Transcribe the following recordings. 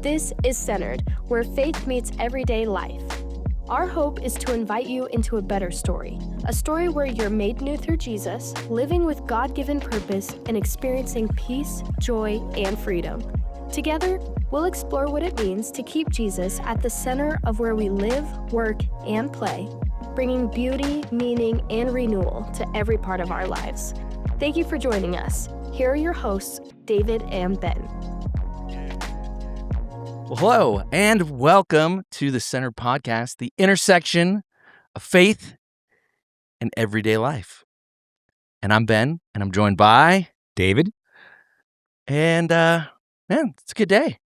This is Centered, where faith meets everyday life. Our hope is to invite you into a better story, a story where you're made new through Jesus, living with God-given purpose, and experiencing peace, joy, and freedom. Together, we'll explore what it means to keep Jesus at the center of where we live, work, and play, bringing beauty, meaning, and renewal to every part of our lives. Thank you for joining us. Here are your hosts, David and Ben. Well, hello, and welcome to the Center Podcast, the intersection of faith and everyday life. And I'm Ben, and I'm joined by David. And, man, it's a good day.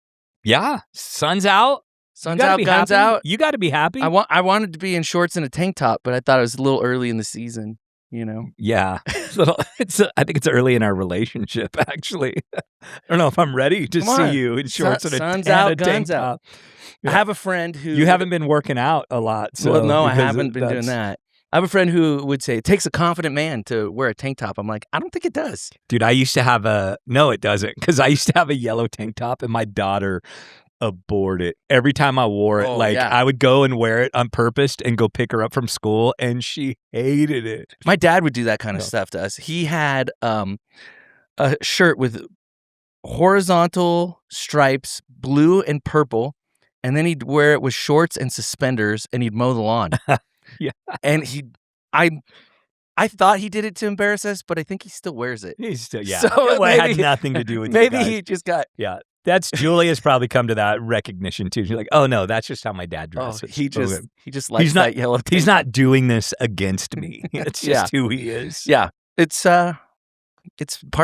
Yeah, sun's out. Sun's out, guns out. You got to be happy. I wanted to be in shorts and a tank top, but I thought it was a little early in the season, you know? Yeah. I think it's early in our relationship, actually. I don't know if I'm ready to see you in shorts and a sun's tank out, top. guns out. Yeah. I have a friend who... You haven't been working out a lot. So well, no, I haven't been doing that. I have a friend who would say, it takes a confident man to wear a tank top. I'm like, I don't think it does. Dude, I used to have no, it doesn't. Because I used to have a yellow tank top and my daughter abhorred it. Every time I wore it, I would go and wear it on purpose and go pick her up from school, and she hated it. My dad would do that kind of stuff to us. He had a shirt with horizontal stripes, blue and purple, and then he'd wear it with shorts and suspenders, and he'd mow the lawn. Yeah. And I thought he did it to embarrass us, but I think he still wears it. He's still, yeah. So it had nothing to do with maybe you guys. he just got... Yeah. That's Julia's probably come to that recognition too. She's like, oh no, that's just how my dad dresses. He just likes that yellow tape. He's not doing this against me. It's just who he is. Yeah. It's part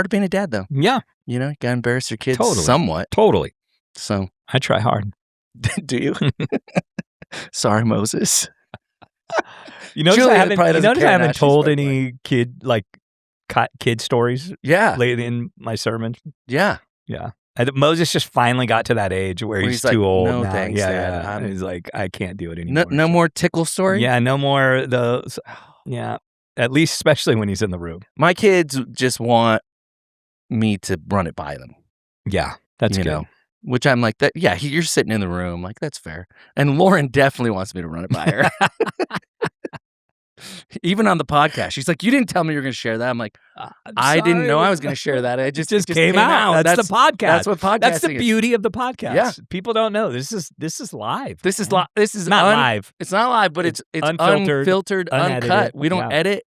of being a dad though. Yeah. You know, you gotta embarrass your kids Totally. somewhat. Totally. So I try hard. do you? Sorry, Moses. You notice Julia I haven't, probably doesn't care now. haven't She's told probably any kid stories Yeah. lately in my sermon. Yeah. Yeah. Moses just finally got to that age where he's like, too old no now. thanks, Yeah. Dad. He's like, I can't do it anymore. No more tickle story? Yeah, no more those. Yeah. At least, especially when he's in the room. My kids just want me to run it by them. Yeah, that's you good. know, which I'm like, that. Yeah, you're sitting in the room. Like, that's fair. And Lauren definitely wants me to run it by her. Even on the podcast, she's like, you didn't tell me you were going to share that. I'm like, I didn't know I was going to share that. It just came out. That's the podcast. That's what podcasting That's the is. beauty of the podcast. Yeah. People don't know. This is live. This is not live. It's not live, but it's unfiltered, unedited. uncut. We don't edit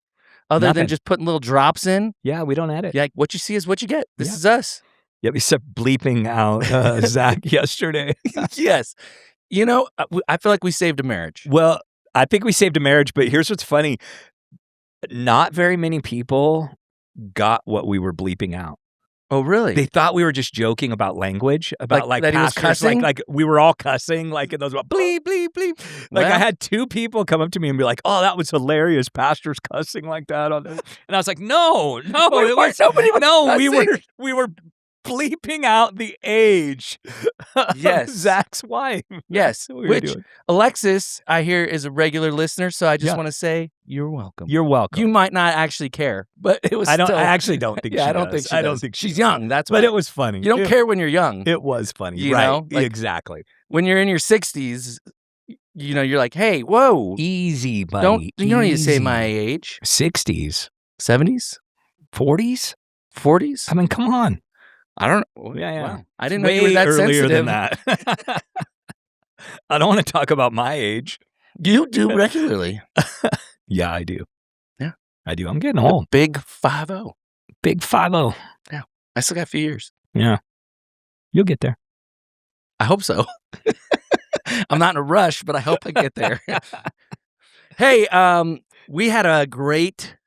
other Nothing. than just putting little drops in. Yeah, we don't edit. Yeah, like, what you see is what you get. This is us. Yeah, we started bleeping out Zach yesterday. Yes. You know, I feel like we saved a marriage. Well, I think we saved a marriage, but here's what's funny. Not very many people got what we were bleeping out. Oh, really? They thought we were just joking about language, about like that he was pastors, cussing? like we were all cussing, like in those bleep, bleep, bleep. Like Well. I had two people come up to me and be like, "Oh, that was hilarious, pastors cussing like that." And I was like, "No, Nobody was we were bleeping out the age Yes. of Zach's wife." Yes, That's what we were which doing. Alexis, I hear, is a regular listener, so I just Yeah. want to say you're welcome. You're welcome. You might not actually care, but it was I still... actually don't think. Yeah, she I don't does. think she I don't does. think She's young, that's why. But it was funny. You don't care when you're young. It was funny, You right? know? Like, exactly. When you're in your 60s, you know, you're like, hey, whoa. Easy, buddy. You don't need to say my age. 60s, 70s? 40s, 40s? I mean, come on. I don't know. Yeah. Wow. I didn't know Way you were that earlier sensitive. than that. I don't want to talk about my age. You do regularly. Yeah, I do. Yeah. I do. I'm getting old. Big 5-0. Big 5-0. Yeah. I still got a few years. Yeah. You'll get there. I hope so. I'm not in a rush, but I hope I get there. Hey, we had a great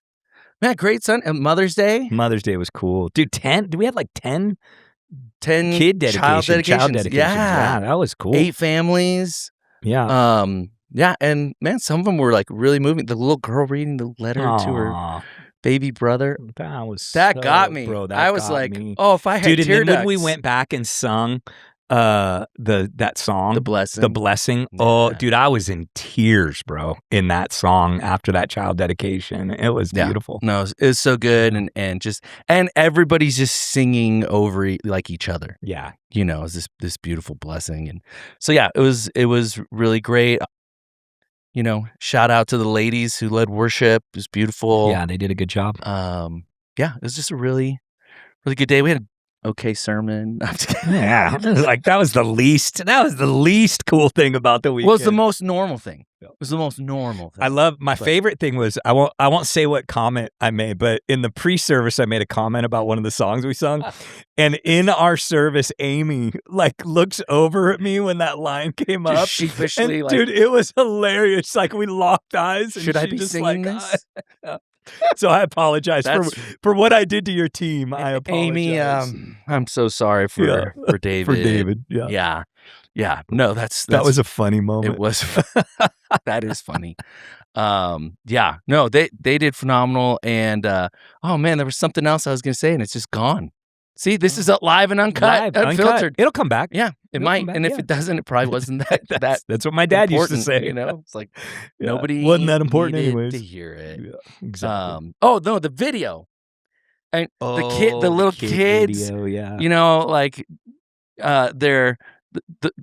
Mother's Day. Mother's Day was cool. Dude, 10? Do we have like 10 kid dedications? child dedications. Yeah, that was cool. 8 families. Yeah. Yeah, and man, some of them were like really moving. The little girl reading the letter to her baby brother. That was That got me. Bro, that I was got like, me. oh, if I had Dude, and tear then when we ducts. went back and sung that song, The Blessing. The Blessing. Yeah. Oh, dude, I was in tears, bro, in that song after that child dedication. It was beautiful. No, it was so good, and everybody's just singing over like each other. Yeah, you know, it's this beautiful blessing, and so yeah, it was really great. You know, shout out to the ladies who led worship. It was beautiful. Yeah, they did a good job. Yeah, it was just a really, really good day. We had an okay sermon. Yeah, like that was the least cool thing about the weekend. Well, it's the most normal thing. It was the most normal thing. I love my favorite thing was I won't say what comment I made, but in the pre-service I made a comment about one of the songs we sung, and in our service Amy like looks over at me when that line came just up, sheepishly, and, dude, it was hilarious. Like we locked eyes. And should I be just singing this? So I apologize for what I did to your team. I apologize, Amy. I'm so sorry for David. For David, yeah. No, that was a funny moment. It was. That is funny. Yeah. No, they did phenomenal, and oh man, there was something else I was gonna say, and it's just gone. See, this is live and uncut, unfiltered. It'll come back. Yeah, it might, and if it doesn't, it probably wasn't that. That's what my dad used to say. You know, it's like nobody wasn't that important needed anyways to hear it. Yeah, exactly. Oh no, the video, and the little kids. Video, yeah. You know, like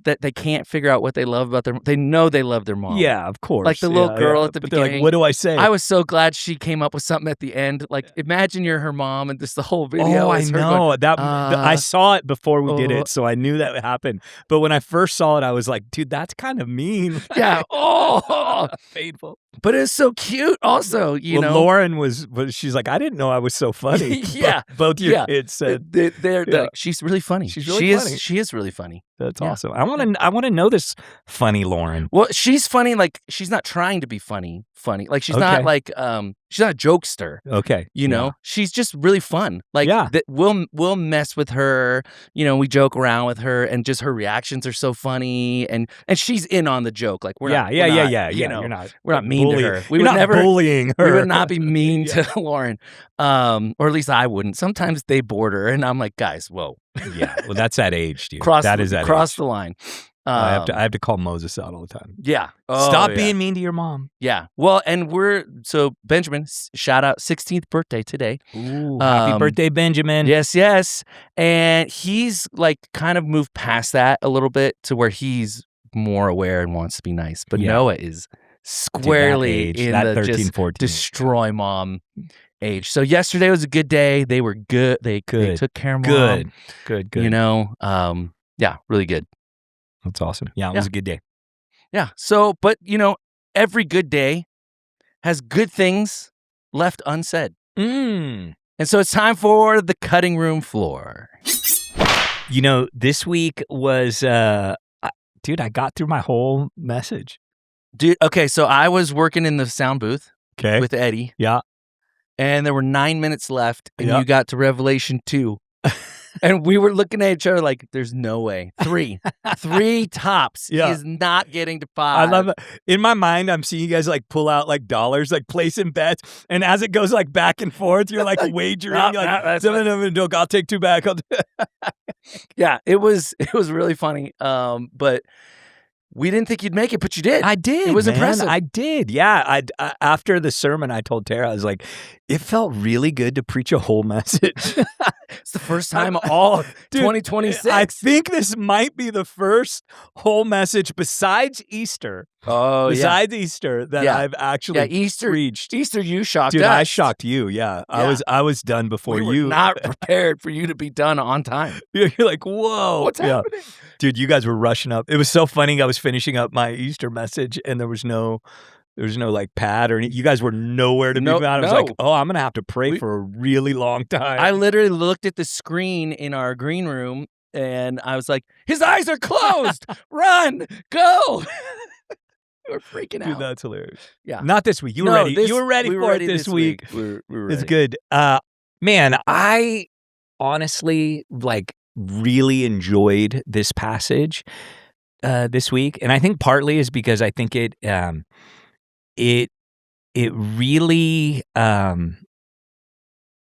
that they can't figure out what they love about they know they love their mom. Yeah, of course. Like the little girl at the beginning. They're like, what do I say? I was so glad she came up with something at the end. Like, imagine you're her mom, and this the whole video. Oh, I know going, I saw it before we did it, so I knew that would happen. But when I first saw it, I was like, dude, that's kind of mean. Yeah. Oh, painful. But it's so cute. Also, you know, Lauren was she's like, I didn't know I was so funny. Yeah, both your kids said they're she's really funny. She's really funny. She is really funny. That's awesome. I want to know this funny Lauren. Well, she's funny. Like, she's not trying to be funny. Like, she's not like she's not a jokester. Okay, you know, she's just really fun. Like, we'll mess with her. You know, we joke around with her, and just her reactions are so funny, and she's in on the joke. Like, we're not. You know, we're not mean to her. We would never bullying her. We would not be mean to Lauren, or at least I wouldn't. Sometimes they board her, and I'm like, guys, whoa. Yeah, well, that's that age, dude. Cross age. the line. I have to call Moses out all the time. Yeah. Stop being mean to your mom. Yeah. Well, and Benjamin, shout out 16th birthday today. Ooh, happy birthday, Benjamin. Yes. And he's like kind of moved past that a little bit to where he's more aware and wants to be nice. But Noah is squarely in the 13, just 14. Destroy mom age. So yesterday was a good day. They were good. They took care of mom. Good. You know, yeah, really good. That's awesome. Yeah, it was a good day. Yeah. So, but you know, every good day has good things left unsaid. And so it's time for the cutting room floor. You know, this week was, dude, I got through my whole message. Dude, okay, so I was working in the sound booth with Eddie. Yeah. And there were 9 minutes left, and you got to Revelation 2. And we were looking at each other like, there's no way. 3 tops. Yeah. He is not getting to 5. I love it. In my mind, I'm seeing you guys like pull out like dollars, like placing bets. And as it goes like back and forth, you're like wagering. I'll take 2 back. Yeah, it was really funny. But we didn't think you'd make it, but you did. I did. It was impressive. I did. Yeah. I after the sermon, I told Tara, I was like, it felt really good to preach a whole message. It's the first time all 2026. I think this might be the first whole message besides Easter. Besides Easter that I've actually preached. Easter, you shocked us. Dude, I shocked you. Yeah. I was done before you. Were not prepared for you to be done on time. You're like, whoa. What's happening? Dude, you guys were rushing up. It was so funny. I was finishing up my Easter message and there was no like pad or anything. You guys were nowhere to be found. I was like, I'm going to have to pray for a really long time. I literally looked at the screen in our green room and I was like, his eyes are closed. Run, go. We were freaking out. Dude, that's hilarious. Yeah. Not this week. You were ready. You were ready for it this week. We were ready. It's good. Man, I honestly really enjoyed this passage this week. And I think partly is because I think it really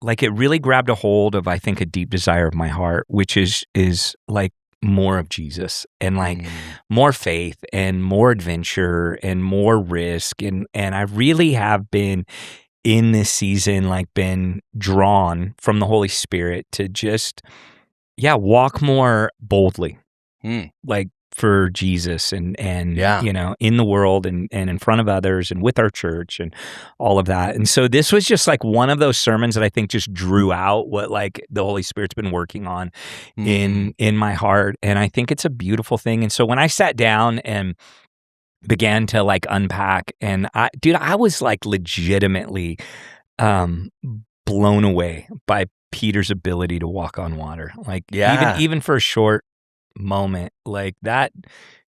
it really grabbed a hold of, I think, a deep desire of my heart, which is like more of Jesus and like more faith and more adventure and more risk. And I really have been in this season, like been drawn from the Holy Spirit to just, walk more boldly, like for Jesus and you know, in the world and in front of others and with our church and all of that. And so this was just like one of those sermons that I think just drew out what like the Holy Spirit's been working on in my heart. And I think it's a beautiful thing. And so when I sat down and began to like unpack, and I was like legitimately blown away by Peter's ability to walk on water. Like even for a short moment like that,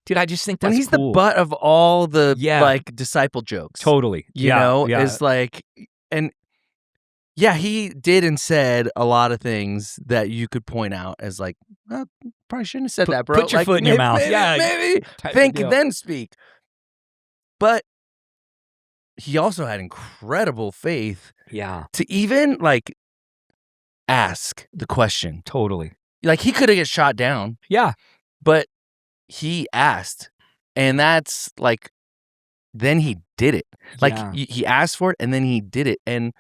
dude, I just think that's when he's cool. the butt of all the like disciple jokes. Totally. You know, is like, and he did and said a lot of things that you could point out as like, well, probably shouldn't have said that, bro. Put your like, foot in your mouth. Maybe think then speak. But he also had incredible faith. Yeah. To even like ask the question. Totally. Like he could have get shot down. Yeah. But he asked. And that's like, then he did it. Like he asked for it and then he did it. And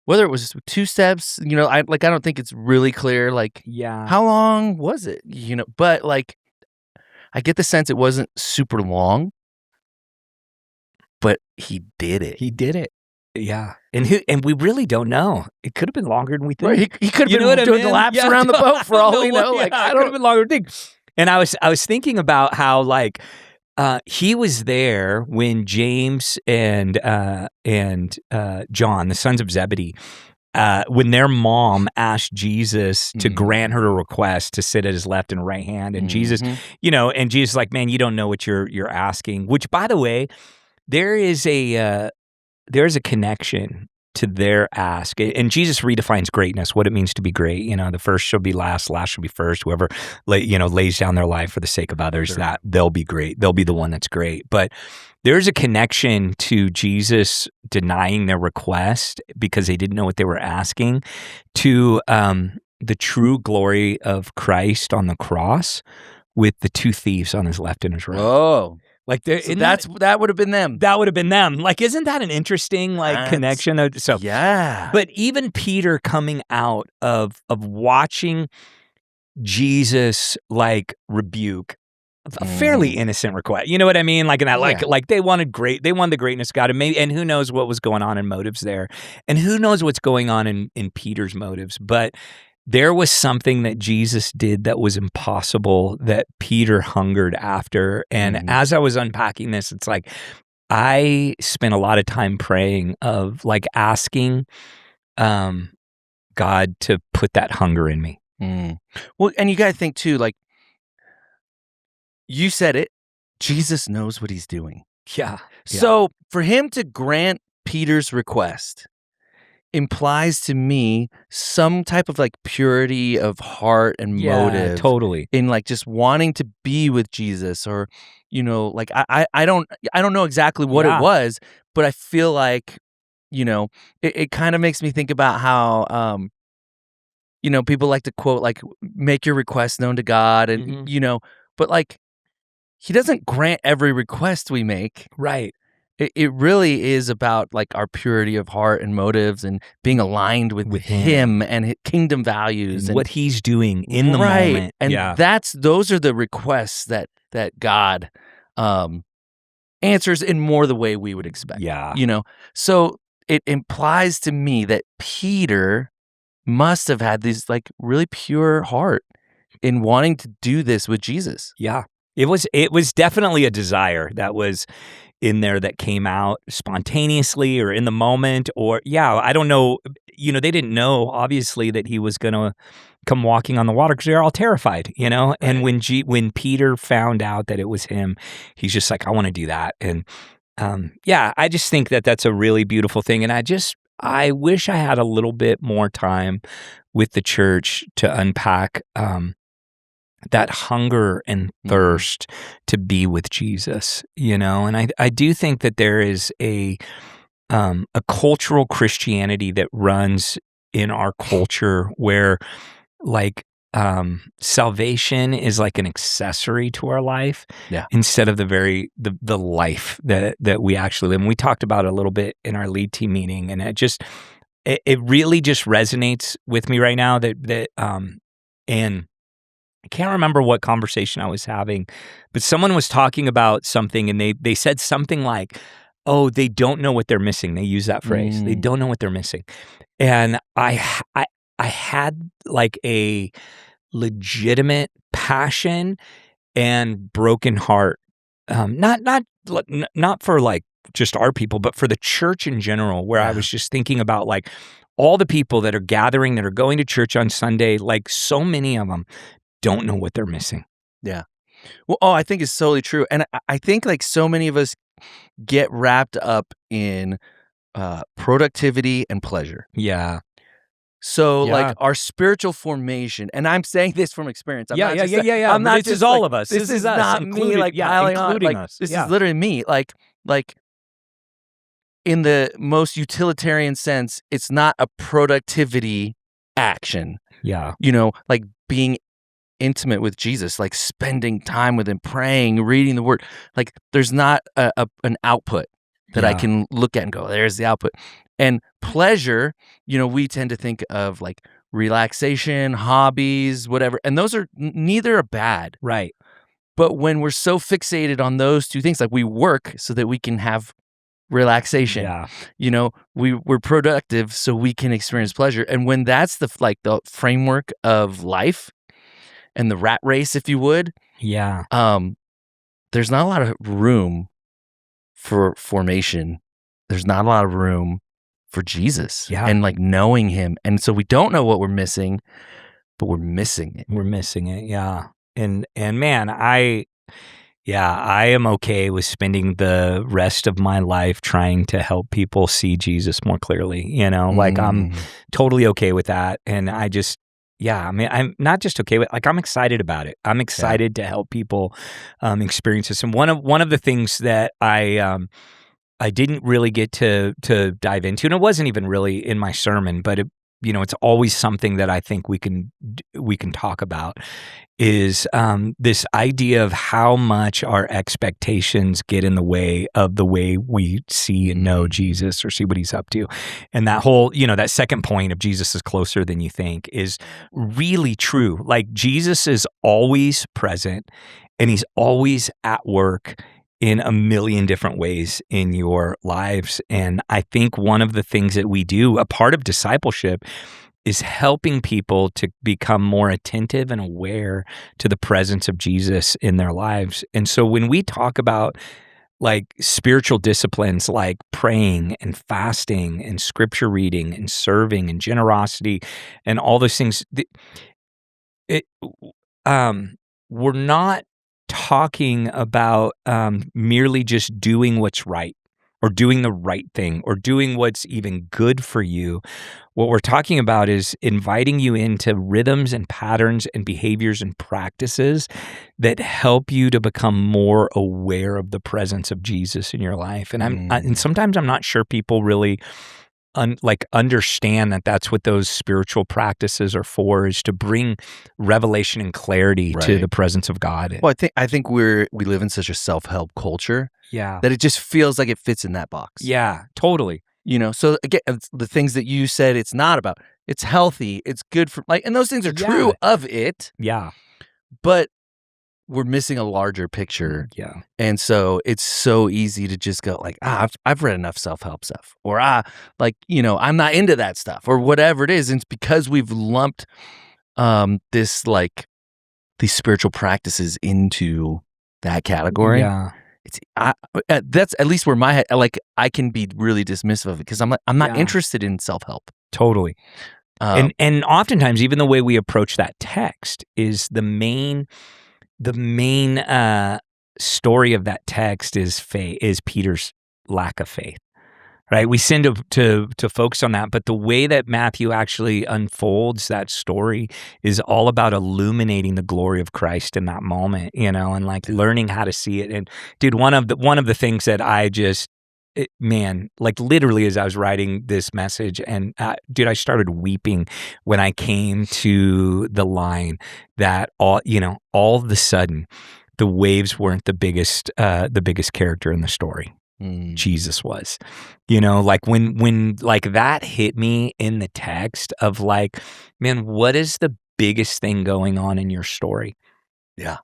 whether it was 2 steps, you know, I don't think it's really clear. Like, how long was it? You know, but like, I get the sense it wasn't super long, but he did it. He did it. Yeah. And we really don't know. It could have been longer than we think. Right. He could have been doing laps around the boat for all we know. Like, I don't have been longer than And I was thinking about how like he was there when James and John, the sons of Zebedee, when their mom asked Jesus to grant her a request to sit at his left and right hand, and Jesus, you know, and Jesus like, man, you don't know what you're asking. Which, by the way, there's a connection to their ask, and Jesus redefines greatness, what it means to be great. You know, the first shall be last shall be first. Whoever lays down their life for the sake of others, that they'll be great. They'll be the one that's great. But there's a connection to Jesus denying their request because they didn't know what they were asking, to the true glory of Christ on the cross with the 2 thieves on his left and his right. Oh. Like so that would have been them. That would have been them. Like, isn't that an interesting connection? So but even Peter coming out of watching Jesus like rebuke a fairly innocent request. You know what I mean? Like in that, like they wanted the greatness of God, and who knows what was going on in motives there, and who knows what's going on in Peter's motives, but. There was something that Jesus did that was impossible that Peter hungered after. And as I was unpacking this, it's like I spent a lot of time praying of like asking God to put that hunger in me. Well, and you got to think too, like you said it, Jesus knows what he's doing. Yeah. So for him to grant Peter's request implies to me some type of like purity of heart and motive, totally, in like just wanting to be with Jesus, or you know, like I don't know exactly what it was, but I feel like, you know, it kind of makes me think about how you know, people like to quote like, make your requests known to God, and you know, but like he doesn't grant every request we make, right? It really is about like our purity of heart and motives and being aligned with him and his kingdom values and what he's doing in the moment. And those are the requests that God answers in more the way we would expect. Yeah. You know, so it implies to me that Peter must have had this like really pure heart in wanting to do this with Jesus. Yeah. It was definitely a desire that was in there that came out spontaneously or in the moment, or I don't know. You know, they didn't know obviously that he was going to come walking on the water because they're all terrified, you know. Right. And when Peter found out that it was him, he's just like, I want to do that. And I just think that that's a really beautiful thing. And I wish I had a little bit more time with the church to unpack that hunger and thirst to be with Jesus, you know. And I do think that there is a cultural Christianity that runs in our culture where like salvation is like an accessory to our life, instead of the life that we actually live. And we talked about it a little bit in our lead team meeting, and it really just resonates with me right now and I can't remember what conversation I was having, but someone was talking about something, and they said something like, "Oh, they don't know what they're missing." They use that phrase. They don't know what they're missing. And I had like a legitimate passion and broken heart. Not for like just our people, but for the church in general, where I was just thinking about like all the people that are gathering, that are going to church on Sunday, like so many of them don't know what they're missing. Yeah. Well, I think it's totally true. And I think like so many of us get wrapped up in productivity and pleasure. Yeah. So like our spiritual formation, and I'm saying this from experience. I'm not I'm not. This is all of us. This is not me like piling on. Including Like, us. This is literally me. Like in the most utilitarian sense, it's not a productivity action. Yeah. Like being intimate with Jesus, like spending time with him, praying, reading the word. Like there's not an output that I can look at and go, there's the output. And pleasure, we tend to think of like relaxation, hobbies, whatever. And those are neither are bad. Right. But when we're so fixated on those two things, like we work so that we can have relaxation. Yeah. We're productive so we can experience pleasure. And when that's the framework of life and the rat race, if you would, there's not a lot of room for formation. There's not a lot of room for Jesus and like knowing him. And so we don't know what we're missing, but we're missing it. We're missing it. Yeah. And man, I am okay with spending the rest of my life trying to help people see Jesus more clearly, like I'm totally okay with that. And I just, I'm not just okay with, like, I'm excited about it. I'm excited to help people experience this. And one of the things that I didn't really get to dive into, and it wasn't even really in my sermon, but it's always something that I think we can talk about, is this idea of how much our expectations get in the way of the way we see and know Jesus or see what he's up to. And that whole, that second point of Jesus is closer than you think is really true. Like Jesus is always present and he's always at work in a million different ways in your lives. And I think one of the things that we do, a part of discipleship, is helping people to become more attentive and aware to the presence of Jesus in their lives. And so when we talk about like spiritual disciplines like praying and fasting and scripture reading and serving and generosity and all those things, we're not talking about merely just doing what's right or doing the right thing or doing what's even good for you. What we're talking about is inviting you into rhythms and patterns and behaviors and practices that help you to become more aware of the presence of Jesus in your life. And and sometimes I'm not sure people really understand that that's what those spiritual practices are for, is to bring revelation and clarity to the presence of God. Well, I think we live in such a self-help culture that it just feels like it fits in that box. Yeah, totally. So again, the things that you said it's not about, it's healthy, it's good for, like, and those things are true of it. Yeah. But we're missing a larger picture. Yeah. And so it's so easy to just go like, I've read enough self-help stuff, or I'm not into that stuff, or whatever it is. And it's because we've lumped these spiritual practices into that category. Yeah. That's at least where my head, like, I can be really dismissive of it because I'm not interested in self-help. Totally. And oftentimes even the way we approach that text is the main story of that text is Peter's lack of faith, right? We tend to focus on that, but the way that Matthew actually unfolds that story is all about illuminating the glory of Christ in that moment, and like learning how to see it. And dude, one of the things that I just man, like literally as I was writing this message, and dude, I started weeping when I came to the line that all of a sudden the waves weren't the biggest character in the story. Jesus was, like when like that hit me in the text of like, man, what is the biggest thing going on in your story? Yeah.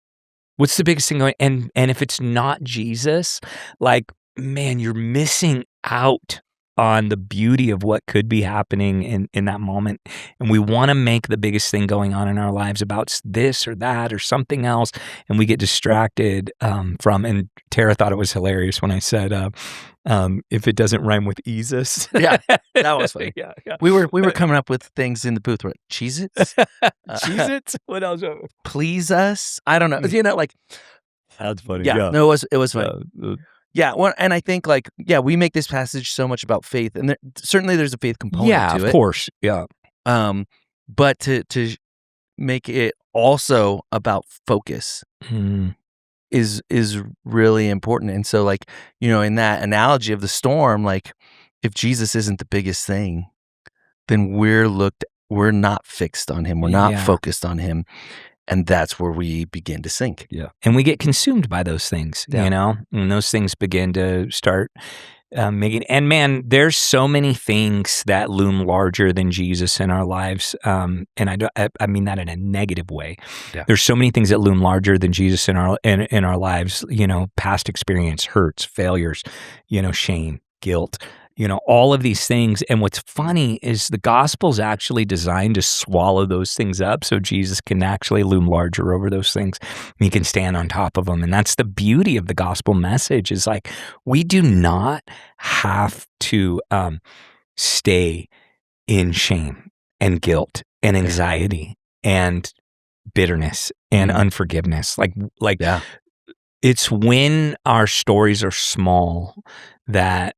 What's the biggest thing going? And if it's not Jesus, like, man, you're missing out on the beauty of what could be happening in that moment. And we want to make the biggest thing going on in our lives about this or that or something else, and we get distracted from. And Tara thought it was hilarious when I said, if it doesn't rhyme with Jesus. Yeah, that was funny. Yeah. We were coming up with things in the booth. We're like, Cheez-Its? Cheez-Its? What else? Please us? I don't know. Like, that's funny. Yeah. No, it was funny. Yeah, well, and I think like, we make this passage so much about faith, and certainly there's a faith component to it. Yeah, of course. Yeah. But to make it also about focus is really important. And so like, in that analogy of the storm, like if Jesus isn't the biggest thing, then we're not fixed on him. We're not focused on him. And that's where we begin to sink. Yeah. And we get consumed by those things, and those things begin to start making, and man, there's so many things that loom larger than Jesus in our lives. And I mean that in a negative way. Yeah. There's so many things that loom larger than Jesus in our lives, past experience, hurts, failures, shame, guilt, all of these things. And what's funny is the gospel's actually designed to swallow those things up so Jesus can actually loom larger over those things. He can stand on top of them. And that's the beauty of the gospel message, is like, we do not have to stay in shame and guilt and anxiety and bitterness and unforgiveness. Like it's when our stories are small that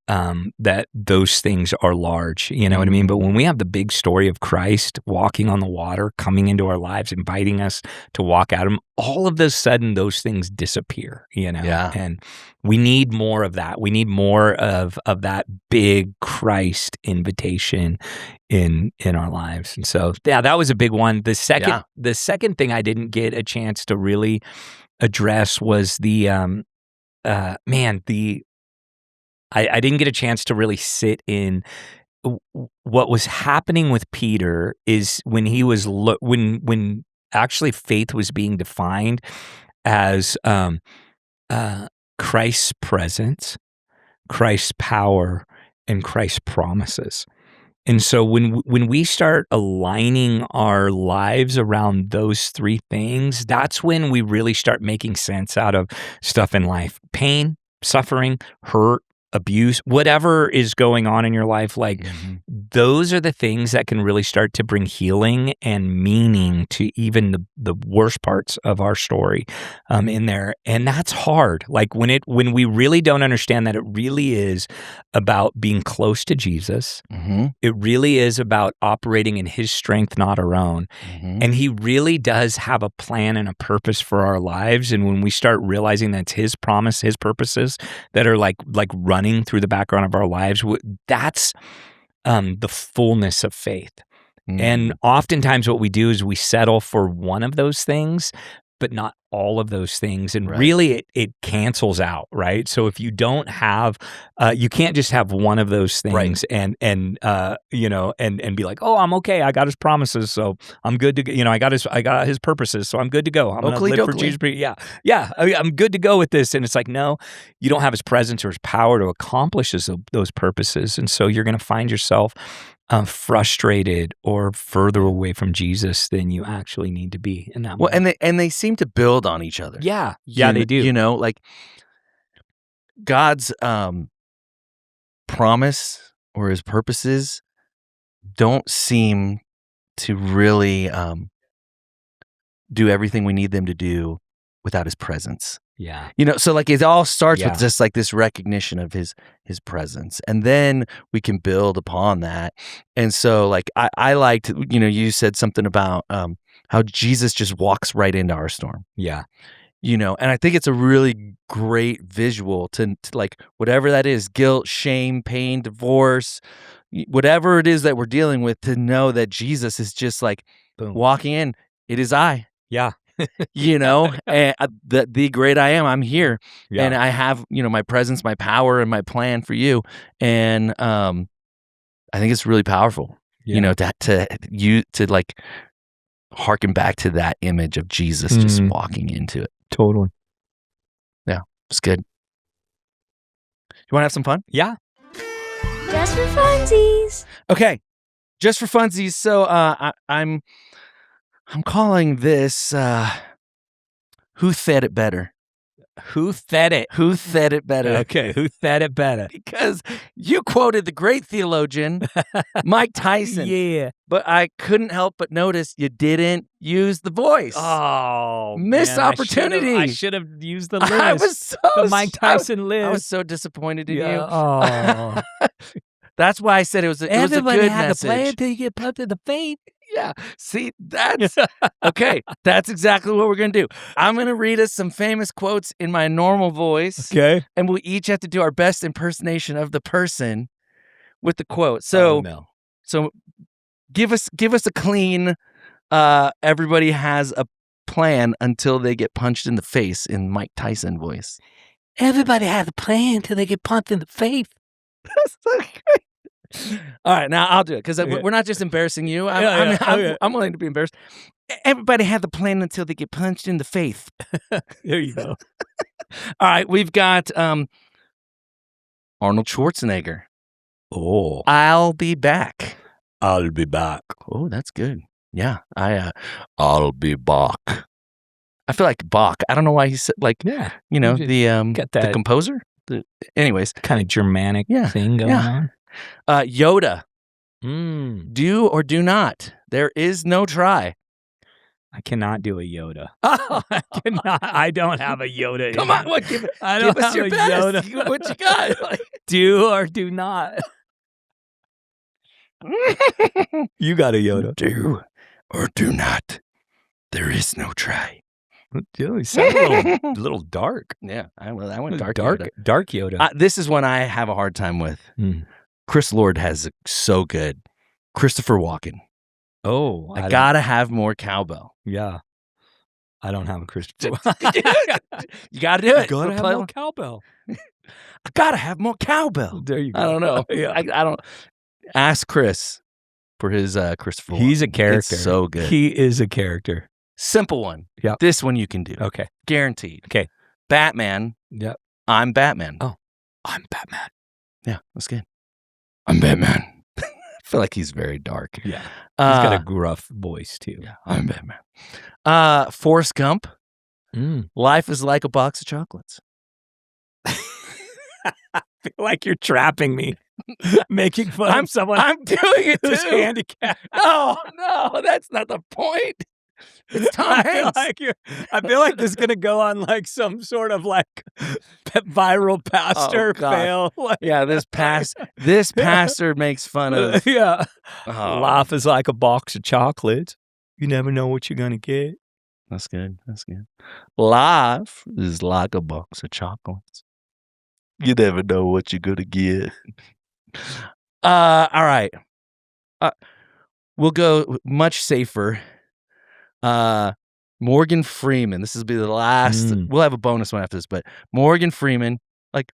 those things are large, what I mean? But when we have the big story of Christ walking on the water, coming into our lives, inviting us to walk out of him, all of a sudden those things disappear, Yeah. And we need more of that. We need more of that big Christ invitation in our lives. And so, that was a big one. The second thing I didn't get a chance to really address was I didn't get a chance to really sit in what was happening with Peter is when he was when actually faith was being defined as Christ's presence, Christ's power, and Christ's promises. And so when we start aligning our lives around those three things, that's when we really start making sense out of stuff in life. Pain, suffering, hurt, abuse, whatever is going on in your life, like those are the things that can really start to bring healing and meaning to even the worst parts of our story in there. And that's hard. Like when we really don't understand that it really is about being close to Jesus. It really is about operating in his strength, not our own. And he really does have a plan and a purpose for our lives. And when we start realizing that's his promise, his purposes that are like running through the background of our lives, that's the fullness of faith. And oftentimes what we do is we settle for one of those things, but not all of those things. And really it cancels out, right? So if you don't have, you can't just have one of those things and be like, oh, I'm okay. I got his promises. So I'm good to go. I got his purposes. So I'm good to go. I'm going to live for Jesus. Yeah. I'm good to go with this. And it's like, no, you don't have his presence or his power to accomplish those purposes. And so you're going to find yourself frustrated or further away from Jesus than you actually need to be in that moment. And they seem to build on each other. Yeah, they do. Like God's promise or his purposes don't seem to really do everything we need them to do without his presence. Yeah. So like it all starts with just like this recognition of his presence, and then we can build upon that. And so like I liked, you said something about how Jesus just walks right into our storm. Yeah. And I think it's a really great visual to like whatever that is, guilt, shame, pain, divorce, whatever it is that we're dealing with, to know that Jesus is just like Boom. walking in. It is I. Yeah. And the great I am, I'm here. Yeah. And I have, my presence, my power, and my plan for you. And I think it's really powerful, to like harken back to that image of Jesus just walking into it. Totally. Yeah, it's good. You want to have some fun? Yeah. Just for funsies. Okay, just for funsies. So I'm calling this "Who Said It Better." Who said it? Who said it better? Okay, who said it better? Because you quoted the great theologian Mike Tyson. Yeah. But I couldn't help but notice you didn't use the voice. Oh, missed opportunity. I should have used the list. I was the Mike Tyson list. I was so disappointed in you. Oh. That's why I said it was a good message. Everybody had to play until you get pumped in the face. Yeah. See, that's okay. That's exactly what we're going to do. I'm going to read us some famous quotes in my normal voice. Okay. And we'll each have to do our best impersonation of the person with the quote. So, so give us a clean, everybody has a plan until they get punched in the face in Mike Tyson voice. Everybody has a plan until they get punched in the face. That's so great. All right, now I'll do it because we're not just embarrassing you. I'm willing to be embarrassed. Everybody has a plan until they get punched in the face. There you go. All right, we've got Arnold Schwarzenegger. Oh, I'll be back. I'll be back. Oh, that's good. Yeah, I'll be back. I feel like Bach. I don't know why he said the composer. Anyways, kind of Germanic thing going on. Yoda. Do or do not. There is no try. I cannot do a Yoda. I cannot. I don't have a Yoda. Come on, give us your best. Yoda. What you got? Do or do not. You got a Yoda. Do or do not. There is no try. You sound a little dark. Yeah, I went dark. Dark Yoda. This is one I have a hard time with. Chris Lord has so good. Christopher Walken. Oh, I gotta have more cowbell. Yeah, I don't have a Christopher. You gotta do it. Gotta have more cowbell. I gotta have more cowbell. There you go. I don't know. Yeah. I don't. Ask Chris for his Christopher Walken. He's a character. It's so good. He is a character. Simple one. Yeah. This one you can do. Okay. Guaranteed. Okay. Batman. Yep. I'm Batman. Oh, I'm Batman. Yeah, that's good. I'm Batman. I feel like he's very dark. Yeah. He's got a gruff voice too. Yeah, I'm Batman. Forrest Gump. Life is like a box of chocolates. I feel like you're trapping me. Making fun of someone. I'm doing it who's too. handicapped. No, that's not the point. It's Tom Hanks. I feel like this is gonna go on like some sort of like viral pastor fail. Yeah, this pastor makes fun of. Yeah, life is like a box of chocolates. You never know what you're gonna get. That's good. Life is like a box of chocolates. You never know what you're gonna get. All right. We'll go much safer. Morgan Freeman. This will be the last. We'll have a bonus one after this, but Morgan Freeman, like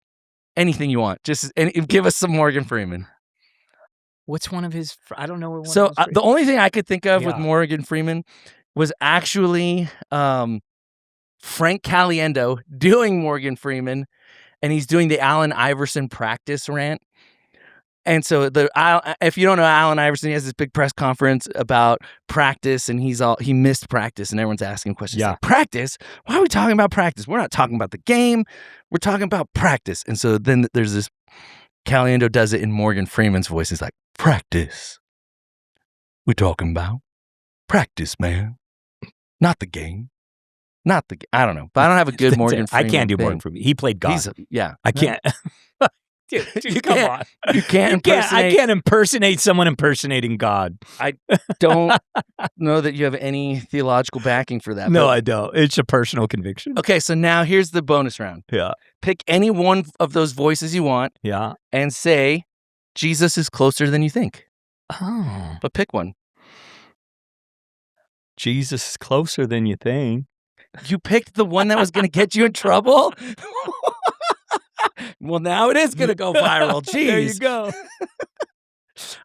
anything you want. Just give us some Morgan Freeman. What's one of his? I don't know. So the only thing I could think of with Morgan Freeman was actually Frank Caliendo doing Morgan Freeman, and he's doing the Allen Iverson practice rant. And so if you don't know Allen Iverson, he has this big press conference about practice, and he missed practice, and everyone's asking questions. Yeah. Like, practice? Why are we talking about practice? We're not talking about the game. We're talking about practice. And so then there's this, Caliendo does it in Morgan Freeman's voice. He's like, practice. We're talking about practice, man. Not the game. I don't know. But I don't have a good Morgan Freeman. I can't do Morgan Freeman. He played God. Yeah. I can't. Dude, come on. You can't impersonate. I can't impersonate someone impersonating God. I don't know that you have any theological backing for that. No, I don't. It's a personal conviction. Okay, so now here's the bonus round. Yeah. Pick any one of those voices you want. Yeah. And say, Jesus is closer than you think. Oh. But pick one. Jesus is closer than you think. You picked the one that was going to get you in trouble? Well, now it is going to go viral. Jeez. There you go.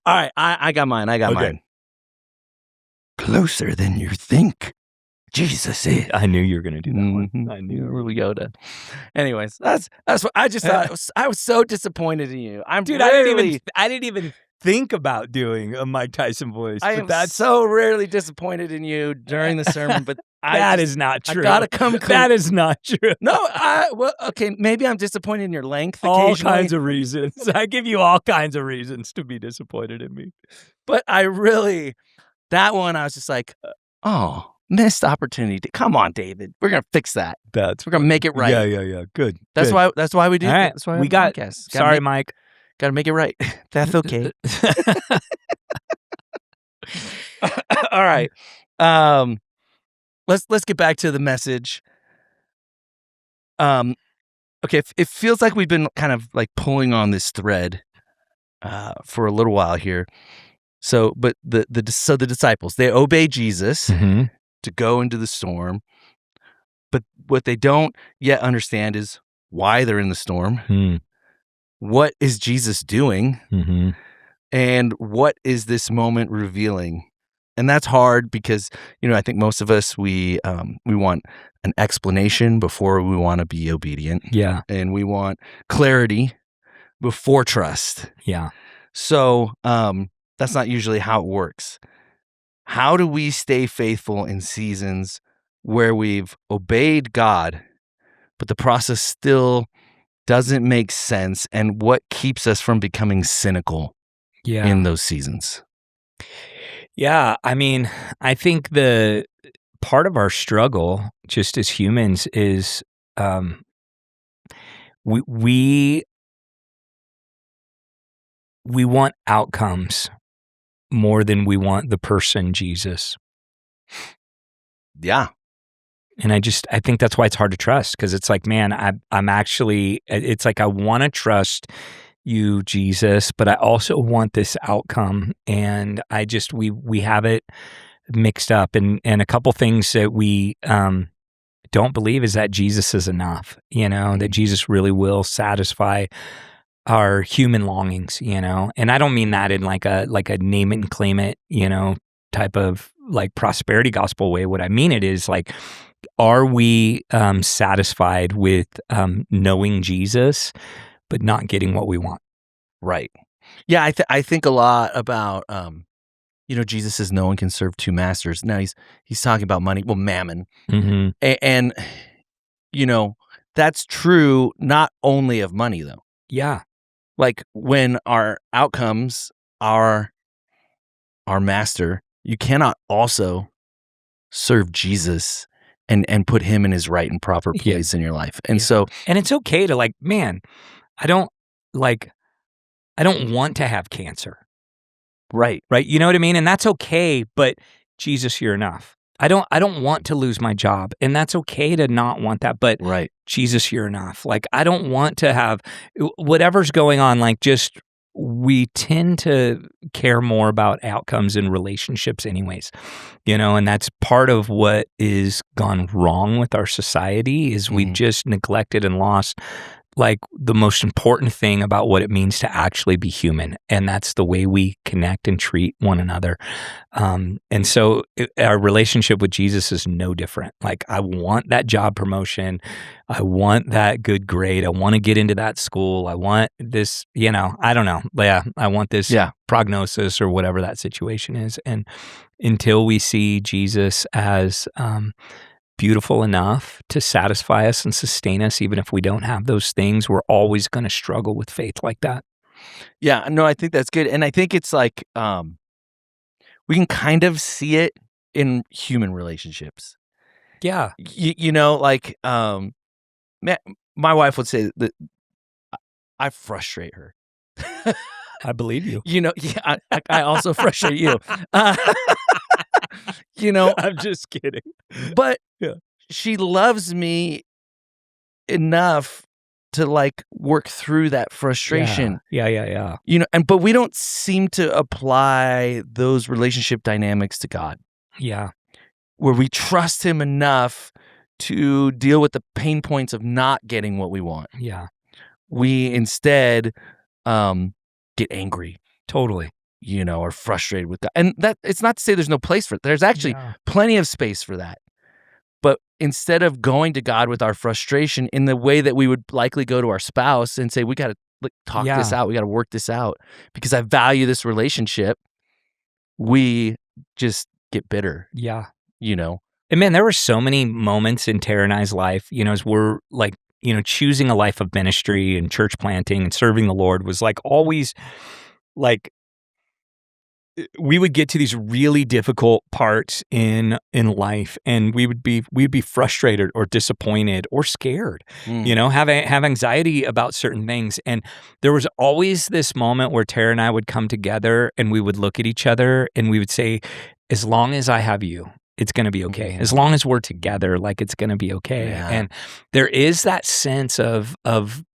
All right, I got mine. Mine. Closer than you think. Jesus is. I knew you were going to do that one. I knew Yoda. Anyways, that's what I just thought. I was so disappointed in you. I didn't even think about doing a Mike Tyson voice. I am so rarely disappointed in you during the sermon, but that is not true. I gotta come clean. That is not true. No, okay, maybe I'm disappointed in your length. All kinds of reasons. I give you all kinds of reasons to be disappointed in me. But that one, I was just like, oh, missed opportunity. Come on, David. We're gonna fix that. We're gonna make it right. Yeah. Good. That's why we do. All right. That's why we got. Sorry, Mike. Got to make it right. That's okay. All right. Let's get back to the message. Okay, it feels like we've been kind of like pulling on this thread for a little while here. So, but the disciples, they obey Jesus to go into the storm, but what they don't yet understand is why they're in the storm. What is Jesus doing? And what is this moment revealing? And that's hard because, I think most of us, we want an explanation before we want to be obedient. Yeah. And we want clarity before trust. Yeah. So that's not usually how it works. How do we stay faithful in seasons where we've obeyed God, but the process still doesn't make sense, and what keeps us from becoming cynical in those seasons? Yeah, I mean, I think the part of our struggle, just as humans, is we want outcomes more than we want the person Jesus. Yeah. And I think that's why it's hard to trust, because it's like, man, it's like I want to trust you, Jesus, but I also want this outcome. And we have it mixed up. And a couple things that we don't believe is that Jesus is enough, that Jesus really will satisfy our human longings, and I don't mean that in like a name it and claim it, type of like prosperity gospel way. What I mean it is like, are we satisfied with knowing Jesus, but not getting what we want? Right. Yeah, I think a lot about, Jesus says no one can serve two masters. Now he's talking about money, mammon. And, that's true not only of money, though. Yeah. Like when our outcomes are our master, you cannot also serve Jesus and put him in his right and proper place in your life. And so, and it's okay to like, man, I don't want to have cancer. Right. Right. You know what I mean? And that's okay, but Jesus, you're enough. I don't want to lose my job, and that's okay to not want that, but right. Jesus, you're enough. Like, I don't want to have whatever's going on, like just we tend to care more about outcomes in relationships anyways, and that's part of what is gone wrong with our society is we've just neglected and lost like the most important thing about what it means to actually be human. And that's the way we connect and treat one another. And so our relationship with Jesus is no different. Like, I want that job promotion. I want that good grade. I want to get into that school. I want this, I don't know. Yeah. I want this prognosis or whatever that situation is. And until we see Jesus as, beautiful enough to satisfy us and sustain us, even if we don't have those things, we're always going to struggle with faith like that. Yeah, no, I think that's good. And I think it's like, we can kind of see it in human relationships. Yeah. My wife would say that I frustrate her. I believe you. Yeah, I also frustrate you. I'm just kidding. But Yeah. she loves me enough to like work through that frustration. Yeah. But we don't seem to apply those relationship dynamics to God. Yeah. Where we trust him enough to deal with the pain points of not getting what we want. Yeah. We instead get angry. Totally. Or frustrated with God. And that it's not to say there's no place for it. There's actually plenty of space for that. But instead of going to God with our frustration in the way that we would likely go to our spouse and say, we got to talk this out, we got to work this out because I value this relationship, we just get bitter. Yeah. And man, there were so many moments in Tara and I's life, as we're like, choosing a life of ministry and church planting and serving the Lord was like always like, we would get to these really difficult parts in life, and we'd be frustrated or disappointed or scared, have anxiety about certain things. And there was always this moment where Tara and I would come together and we would look at each other and we would say, as long as I have you, it's going to be okay. As long as we're together, like it's going to be okay. Yeah. And there is that sense of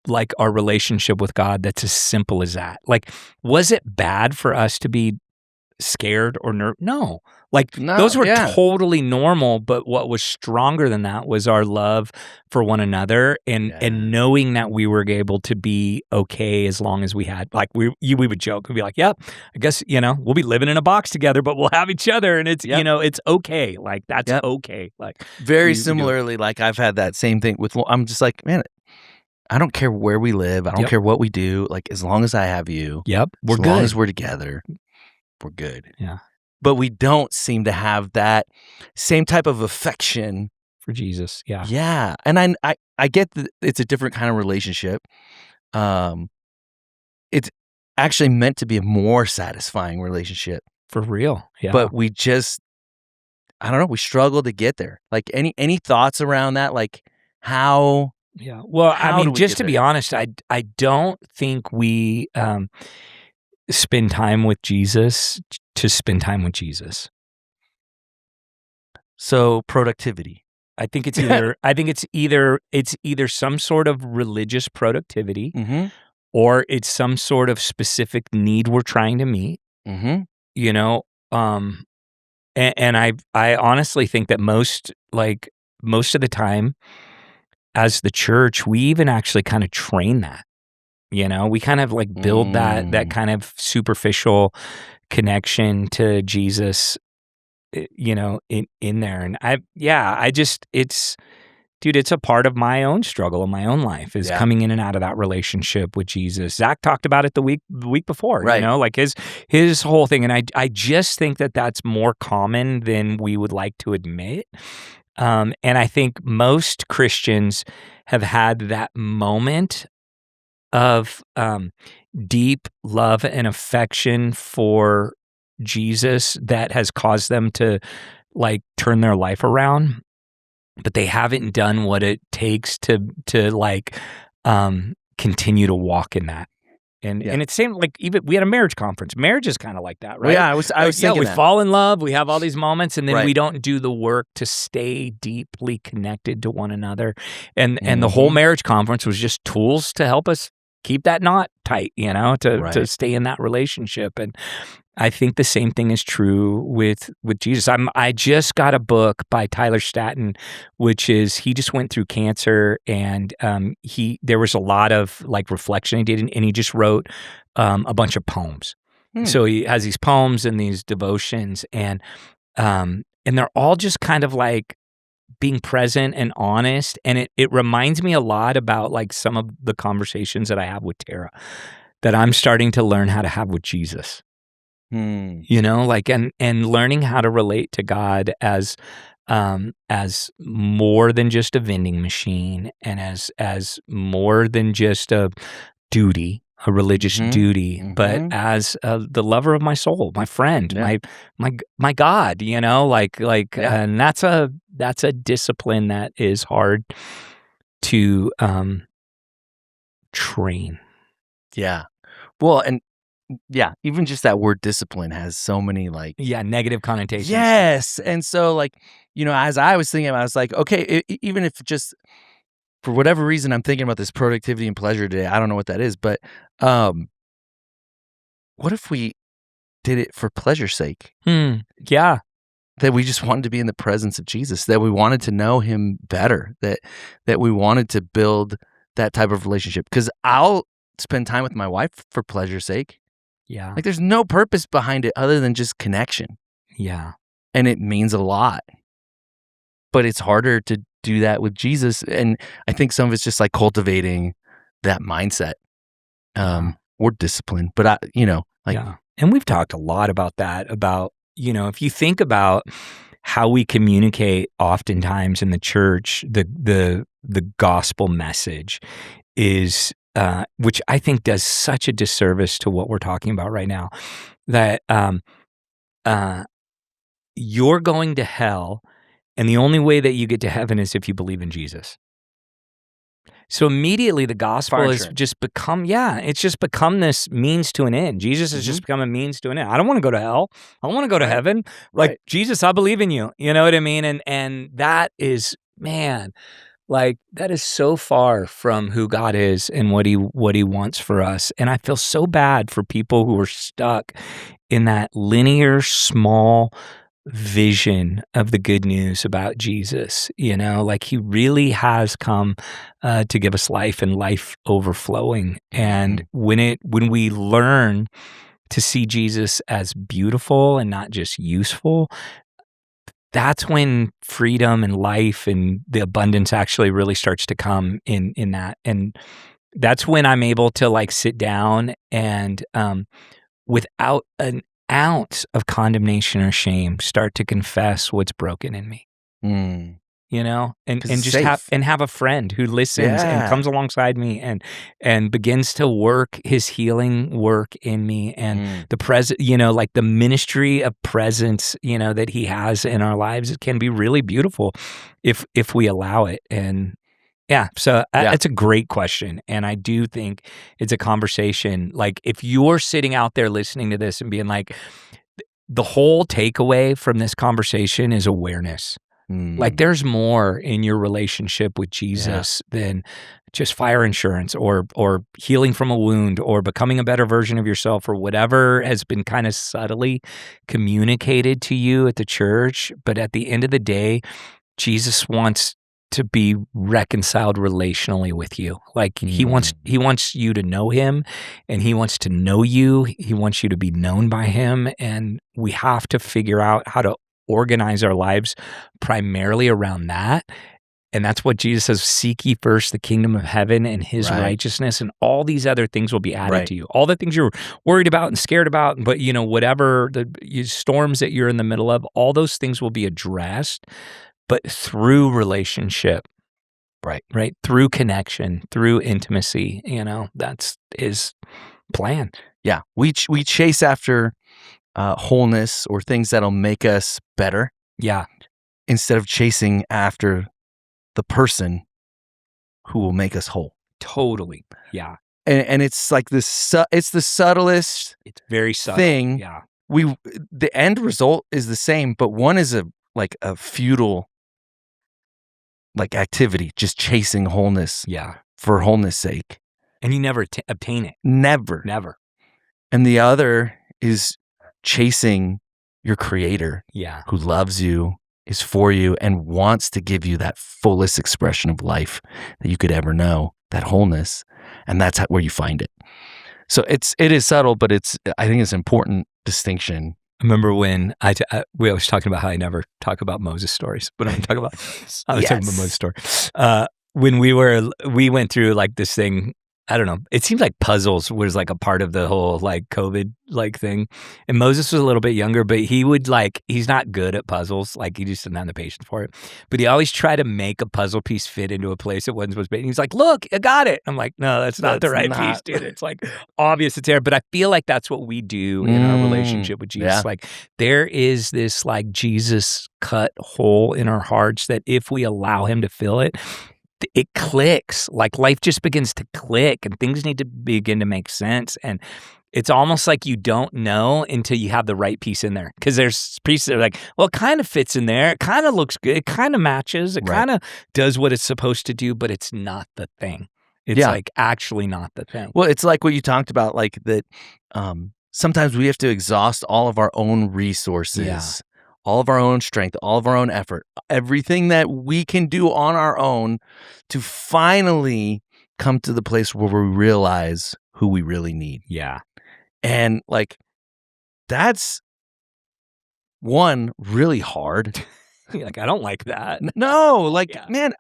like our relationship with God that's as simple as that. Like, was it bad for us to be scared or no, those were totally normal, but what was stronger than that was our love for one another and knowing that we were able to be okay as long as we had, like we would joke, we'd be like, yep, I guess we'll be living in a box together, but we'll have each other, and it's it's okay, like that's okay. Like very similarly, like I've had that same thing with, I'm just like, man, I don't care where we live, I don't care what we do, like as long as I have you, we're good, as long as we're together, we're good. Yeah. But we don't seem to have that same type of affection for Jesus. Yeah. Yeah. And I get that it's a different kind of relationship. It's actually meant to be a more satisfying relationship. For real. Yeah. But we just, I don't know, we struggle to get there. Like any thoughts around that? Like how? Yeah. Well, I mean, just to be honest, I don't think we spend time with Jesus to spend time with Jesus. So productivity. I think it's either some sort of religious productivity, or it's some sort of specific need we're trying to meet. And I honestly think that most of the time as the church, we even actually kind of train that. We kind of like build that kind of superficial connection to Jesus, in there. And it's a part of my own struggle in my own life is coming in and out of that relationship with Jesus. Zach talked about it the week before, right. Like his whole thing. And I just think that that's more common than we would like to admit. And I think most Christians have had that moment of deep love and affection for Jesus that has caused them to like turn their life around, but they haven't done what it takes to like continue to walk in that. And it seemed like even we had a marriage conference. Marriage is kind of like that, right? Well, yeah, I was thinking we that. fall in love, we have all these moments, and then we don't do the work to stay deeply connected to one another. And the whole marriage conference was just tools to help us keep that knot tight, to stay in that relationship. And I think the same thing is true with Jesus. I just got a book by Tyler Staton, which is, he just went through cancer, and there was a lot of like reflection he did, and he just wrote a bunch of poems. So he has these poems and these devotions, and they're all just kind of like being present and honest. And it reminds me a lot about like some of the conversations that I have with Tara that I'm starting to learn how to have with Jesus. Like, and learning how to relate to God as more than just a vending machine, and as more than just a duty, a religious duty, but as the lover of my soul, my friend, my God, and that's a discipline that is hard to train. Yeah. Well, and yeah, even just that word discipline has so many like negative connotations. Yes. And so like, as I was thinking, I was like, okay, even if just for whatever reason I'm thinking about this productivity and pleasure today, I don't know what that is, but what if we did it for pleasure's sake? Yeah. That we just wanted to be in the presence of Jesus, that we wanted to know him better, that we wanted to build that type of relationship. Because I'll spend time with my wife for pleasure's sake. Yeah. Like there's no purpose behind it other than just connection. Yeah. And it means a lot. But it's harder to do that with Jesus. And I think some of it's just like cultivating that mindset or discipline. But and we've talked a lot about that, about, if you think about how we communicate oftentimes in the church, the gospel message is, which I think does such a disservice to what we're talking about right now, that you're going to hell, and the only way that you get to heaven is if you believe in Jesus. So immediately the gospel has just become, it's just become this means to an end. Jesus has just become a means to an end. I don't want to go to hell. I don't want to go to heaven. Like, Jesus, I believe in you. You know what I mean? And that is, man, like that is so far from who God is and what he wants for us. And I feel so bad for people who are stuck in that linear, small vision of the good news about Jesus. Like he really has come to give us life and life overflowing. And when we learn to see Jesus as beautiful and not just useful, that's when freedom and life and the abundance actually really starts to come in that. And that's when I'm able to like sit down and without an ounce of condemnation or shame, start to confess what's broken in me. And just have a friend who listens and comes alongside me and begins to work his healing work in me, and the like the ministry of presence, that he has in our lives. It can be really beautiful if we allow it. And it's a great question. And I do think it's a conversation. Like if you're sitting out there listening to this and being like, the whole takeaway from this conversation is awareness. Like there's more in your relationship with Jesus than just fire insurance or healing from a wound or becoming a better version of yourself or whatever has been kind of subtly communicated to you at the church. But at the end of the day, Jesus wants to be reconciled relationally with you. Like he wants you to know him, and he wants to know you. He wants you to be known by him. And we have to figure out how to organize our lives primarily around that. And that's what Jesus says, seek ye first the kingdom of heaven and his righteousness, and all these other things will be added to you. All the things you're worried about and scared about, but whatever the storms that you're in the middle of, all those things will be addressed, but through relationship. Right. Through connection, through intimacy, that's his plan. Yeah. We chase after wholeness or things that'll make us better. Yeah. Instead of chasing after the person who will make us whole. Totally. Yeah. And it's like this, it's the subtlest. It's very subtle thing. Yeah. The end result is the same, but one is a futile activity, just chasing wholeness. Yeah. For wholeness sake. And you never obtain it. Never. And the other is chasing your creator. Yeah. Who loves you, is for you, and wants to give you that fullest expression of life that you could ever know, that wholeness. And that's where you find it. So it is subtle, but I think it's an important distinction. I remember when we was talking about how I never talk about Moses stories, but I'm talking about talking about Moses story. When we went through like this thing, I don't know. It seems like puzzles was like a part of the whole like COVID like thing. And Moses was a little bit younger, but he would he's not good at puzzles. Like he just didn't have the patience for it. But he always tried to make a puzzle piece fit into a place it wasn't supposed to be. And he's like, look, I got it. I'm like, no, that's not the right piece, dude. It's like obvious it's there. But I feel like that's what we do in our relationship with Jesus. Yeah. Like there is this like Jesus cut hole in our hearts that if we allow him to fill it, it clicks. Like life just begins to click and things need to begin to make sense. And it's almost like you don't know until you have the right piece in there. Because there's pieces that are like, well, it kind of fits in there. It kind of looks good. It kind of matches. It kind of does what it's supposed to do, but it's not the thing. It's like actually not the thing. Well, it's like what you talked about, like that sometimes we have to exhaust all of our own resources, all of our own strength, all of our own effort, everything that we can do on our own to finally come to the place where we realize who we really need. Yeah. And like, that's one, really hard. You're like, I don't like that. No, like, man,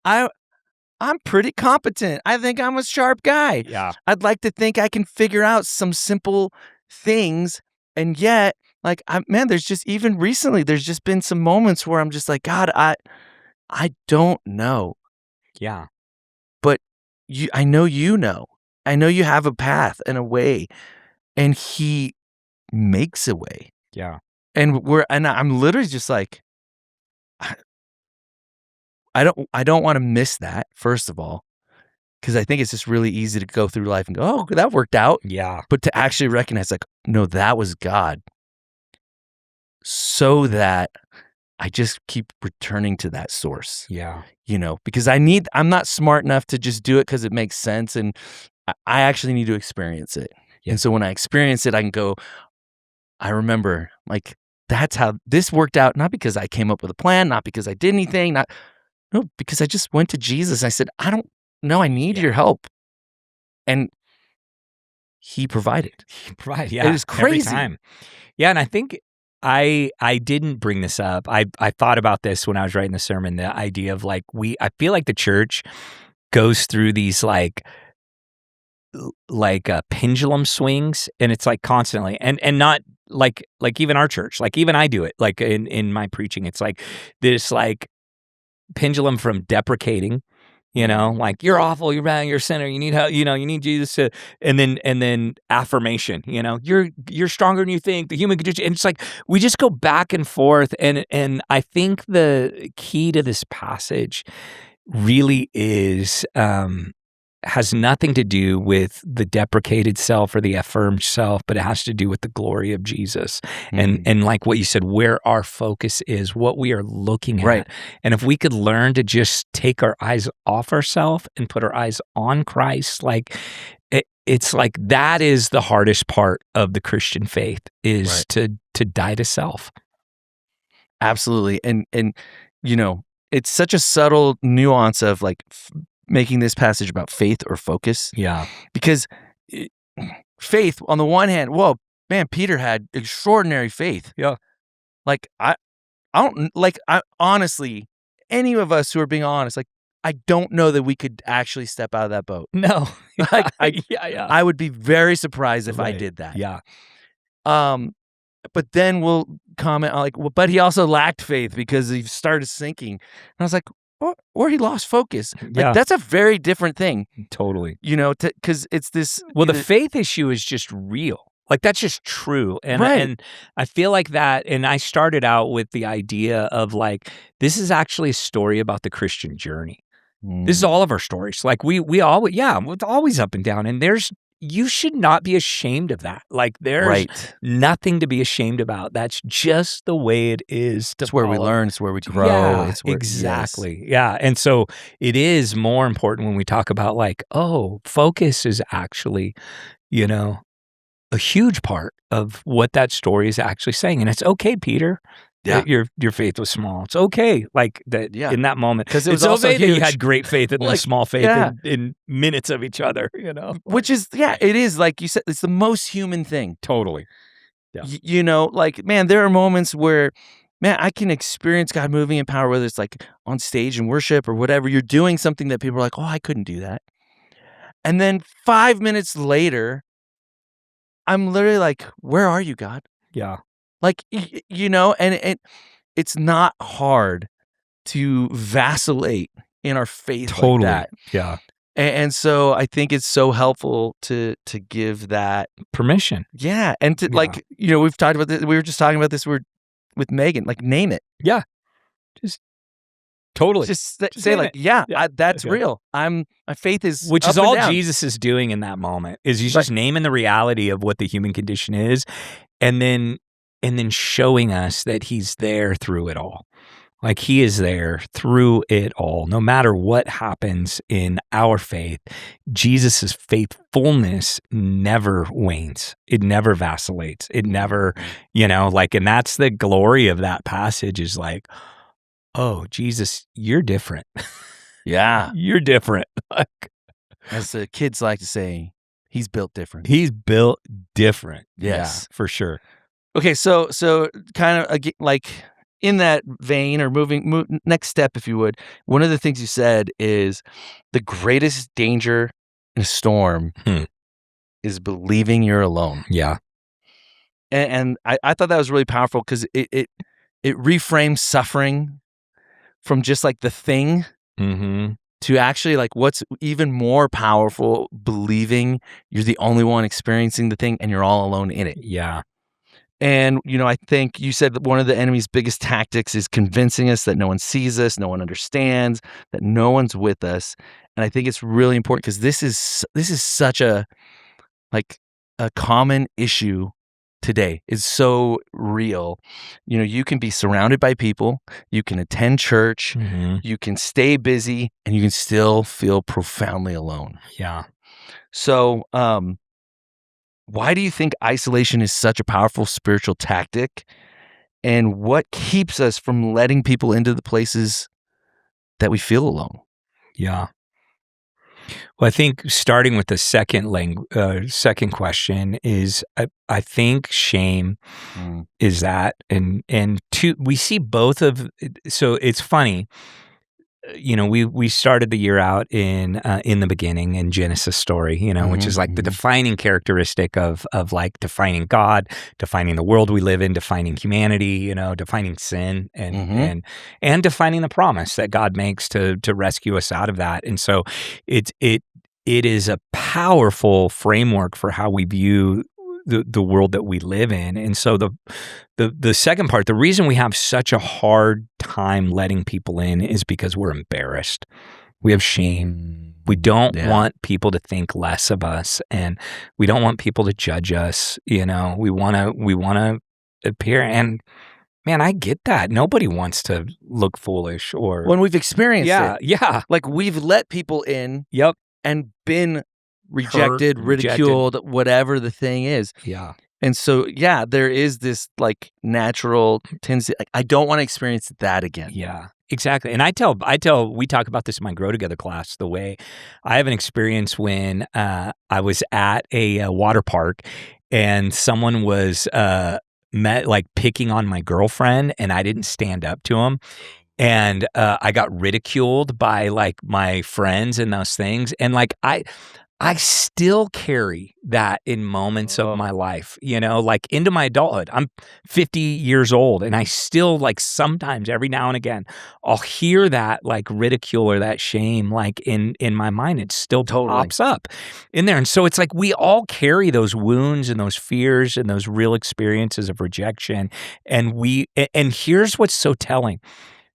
I'm pretty competent. I think I'm a sharp guy. Yeah. I'd like to think I can figure out some simple things. And yet, like, there's just, even recently, there's just been some moments where I'm just like, God, I don't know. Yeah. But I know you know. I know you have a path and a way. And he makes a way. Yeah. And I'm literally just like, I don't want to miss that, first of all, because I think it's just really easy to go through life and go, oh, that worked out. Yeah. But to actually recognize, like, no, that was God. So that I just keep returning to that source. Yeah. Because I'm not smart enough to just do it because it makes sense. And I actually need to experience it. Yeah. And so when I experience it, I can go, I remember, like, that's how this worked out. Not because I came up with a plan, not because I did anything, no, because I just went to Jesus. I said, I don't know, I need your help. And he provided. Yeah. It is crazy. Every time. Yeah, and I think I didn't bring this up. I thought about this when I was writing the sermon, the idea of like I feel like the church goes through these like pendulum swings, and it's like constantly and not like even our church, like even I do it, like in my preaching, it's like this like pendulum from deprecating, like you're awful, you're bad, you're a sinner, you need help, you need Jesus to, and then affirmation, you're stronger than you think, the human condition, and it's like we just go back and forth, and I think the key to this passage really is has nothing to do with the deprecated self or the affirmed self, but it has to do with the glory of Jesus. And like what you said, where our focus is, what we are looking at. And if we could learn to just take our eyes off ourselves and put our eyes on Christ, like it's like that is the hardest part of the Christian faith, is to die to self. Absolutely. And it's such a subtle nuance of like making this passage about faith or focus. Yeah. Because faith, on the one hand, whoa, man, Peter had extraordinary faith. Yeah. Like, I honestly, any of us who are being honest, like, I don't know that we could actually step out of that boat. No. Like, I would be very surprised if I did that. Yeah. But then we'll comment on like, well, but he also lacked faith because he started sinking. And I was like, or he lost focus. Like, that's a very different thing. Totally. Because it's this. Well, the faith issue is just real. Like, that's just true. And I feel like that. And I started out with the idea of like, this is actually a story about the Christian journey. This is all of our stories. Like we always, it's always up and down. And you should not be ashamed of that. Like, there's nothing to be ashamed about. That's just the way it is. It's where we learn. It's where we grow. Yeah, it's where, exactly. Yes. Yeah. And so it is more important when we talk about like, focus is actually, a huge part of what that story is actually saying. And it's okay, Peter. Yeah. Your faith was small. It's okay, like that in that moment, because it's okay that you had great faith and like, small faith in minutes of each other. Which is it is like you said, it's the most human thing. Totally. Yeah. Like, man, there are moments where, man, I can experience God moving in power, whether it's like on stage in worship or whatever. You're doing something that people are like, oh, I couldn't do that, and then 5 minutes later, I'm literally like, where are you, God? Yeah. Like, and it's not hard to vacillate in our faith like that. Yeah. And so I think it's so helpful to give that permission. Yeah. And to like, we've talked about this. We were just talking about this with Megan, like, name it. Yeah. Just Totally. Just say like, yeah, that's real. My faith is Which up is and all down. Jesus is doing in that moment, is he's just naming the reality of what the human condition is, and then showing us that he's there through it all. Like he is there through it all. No matter what happens in our faith, Jesus' faithfulness never wanes. It never vacillates. It never, and that's the glory of that passage is like, oh, Jesus, you're different. Yeah. You're different. As the kids like to say, he's built different. He's built different. Yes. Yeah, for sure. Okay, so kind of like in that vein or next step, if you would, one of the things you said is the greatest danger in a storm is believing you're alone. Yeah. And I thought that was really powerful because it reframes suffering from just like the thing to actually like what's even more powerful, believing you're the only one experiencing the thing and you're all alone in it. Yeah. And, I think you said that one of the enemy's biggest tactics is convincing us that no one sees us, no one understands, that no one's with us. And I think it's really important because this is such a common issue today. It's so real. You can be surrounded by people, you can attend church, you can stay busy, and you can still feel profoundly alone. Yeah. So, why do you think isolation is such a powerful spiritual tactic? And what keeps us from letting people into the places that we feel alone? Yeah. Well, I think starting with the second question is, I think shame is that, and two, we see both of. So it's funny. We started the year out in the beginning in Genesis story, which is like the defining characteristic of like defining God, defining the world we live in, defining humanity, defining sin and defining the promise that God makes to rescue us out of that. And so it is a powerful framework for how we view the world that we live in. And so the second part, the reason we have such a hard time letting people in is because we're embarrassed. We have shame. We don't want people to think less of us, and we don't want people to judge us. We want to appear, and man, I get that. Nobody wants to look foolish or when we've experienced it. Yeah. Like we've let people in. Yep. And been rejected, ridiculed, whatever the thing is. Yeah. And so, there is this like natural tendency. Like, I don't want to experience that again. Yeah, exactly. And we talk about this in my Grow Together class, the way I have an experience when I was at a water park and someone was picking on my girlfriend and I didn't stand up to him. And I got ridiculed by like my friends and those things. And like I still carry that in moments of my life, like into my adulthood. I'm 50 years old and I still like sometimes every now and again, I'll hear that like ridicule or that shame like in my mind. It still pops up in there. And so it's like we all carry those wounds and those fears and those real experiences of rejection. And here's what's so telling.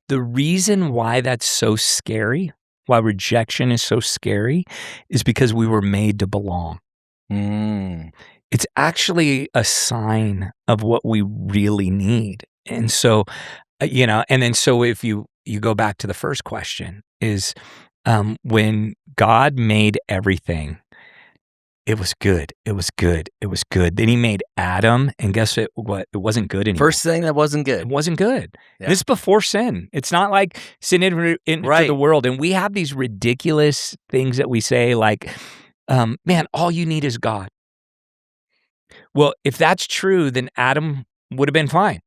The reason why that's so scary, why rejection is so scary, is because we were made to belong. It's actually a sign of what we really need. And so, and then so if you go back to the first question is when God made everything, it was good. It was good. It was good. Then he made Adam, and guess what? It wasn't good anymore. First thing that wasn't good. It wasn't good. Yeah. This is before sin. It's not like sin into the world. And we have these ridiculous things that we say like, man, all you need is God. Well, if that's true, then Adam would have been fine.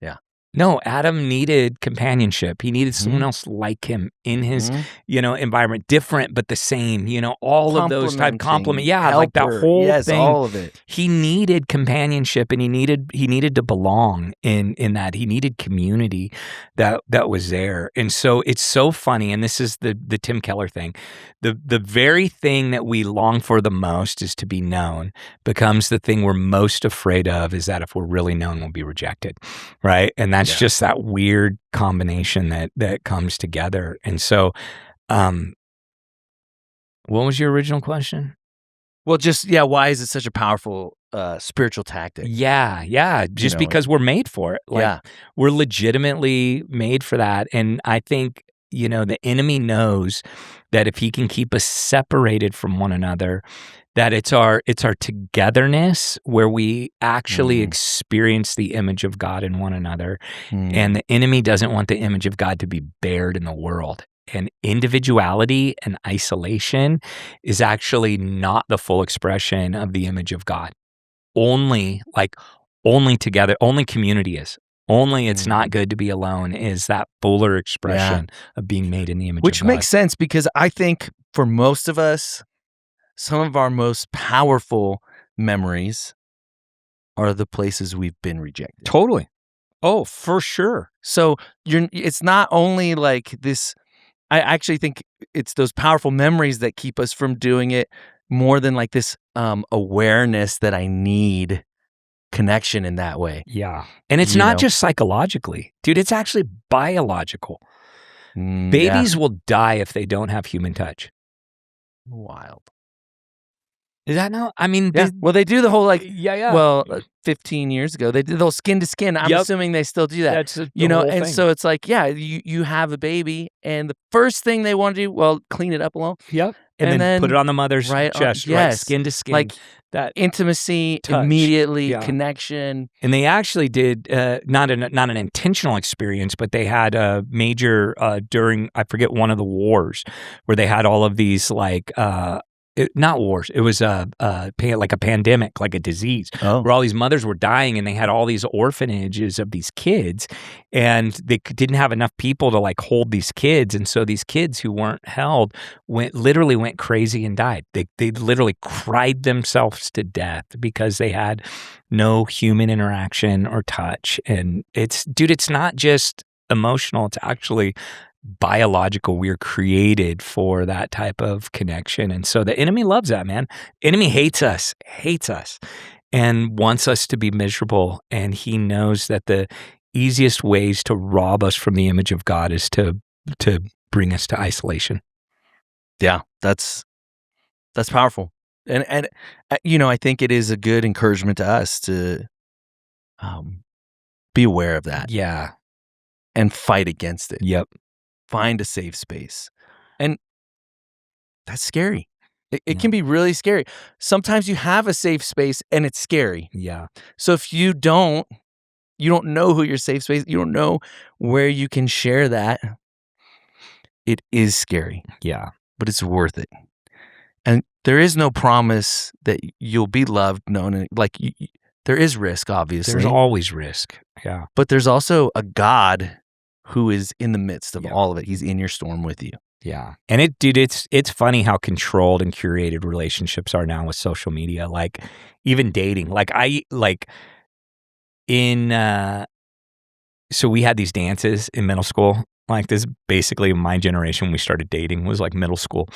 Yeah. No, Adam needed companionship. He needed someone else like him in his, environment, different but the same. All of those type compliment. Yeah, helper. Like that whole thing. All of it. He needed companionship, and he needed to belong in that. He needed community that was there. And so it's so funny. And this is the Tim Keller thing. The very thing that we long for the most is to be known becomes the thing we're most afraid of. Is that if we're really known, we'll be rejected, right? And that's just that weird combination that comes together. And so, what was your original question? Well, just, why is it such a powerful spiritual tactic? Yeah. Just because we're made for it. Like, we're legitimately made for that. And I think, the enemy knows that if he can keep us separated from one another, that it's our togetherness where we actually experience the image of God in one another. And the enemy doesn't want the image of God to be bared in the world. And individuality and isolation is actually not the full expression of the image of God. Only together, only community is. Only it's not good to be alone is that fuller expression of being made in the image of God. Which makes sense, because I think for most of us, some of our most powerful memories are the places we've been rejected. Totally. Oh, for sure. So it's not only like this. I actually think it's those powerful memories that keep us from doing it, more than like this awareness that I need connection in that way. Yeah. And it's not just psychologically. Dude, it's actually biological. Babies will die if they don't have human touch. Wild. Is that no? I mean, they do the whole Well, 15 years ago they did the whole skin to skin. I'm assuming they still do that. That's the and whole thing. So it's like, you have a baby, and the first thing they want to do, clean it up alone. Yep. And then put it on the mother's chest, right? Yes. Skin to skin. Like that intimacy, touch. immediately, connection. And they actually did not an intentional experience, but they had a major during, I forget, one of the wars, where they had all of these not wars. It was like a pandemic, like a disease, where all these mothers were dying, and they had all these orphanages of these kids, and they didn't have enough people to hold these kids, and so these kids who weren't held literally went crazy and died. They literally cried themselves to death because they had no human interaction or touch. And it's not just emotional; it's actually biological. We're created for that type of connection. And so the enemy loves that, man. Enemy hates us, and wants us to be miserable. And he knows that the easiest ways to rob us from the image of God is to bring us to isolation. Yeah, that's powerful. And I think it is a good encouragement to us to be aware of that. Yeah. And fight against it. Yep. Find a safe space. And that's scary. It can be really scary. Sometimes you have a safe space and it's scary. Yeah. So if you don't know who your safe space, you don't know where you can share that, it is scary. Yeah. But it's worth it. And there is no promise that you'll be loved, known, there is risk, obviously. There's always risk. Yeah. But there's also a God who is in the midst of all of it. He's in your storm with you. Yeah. And it's funny how controlled and curated relationships are now with social media. Like even dating. So we had these dances in middle school. Like this, basically my generation when we started dating was like middle school.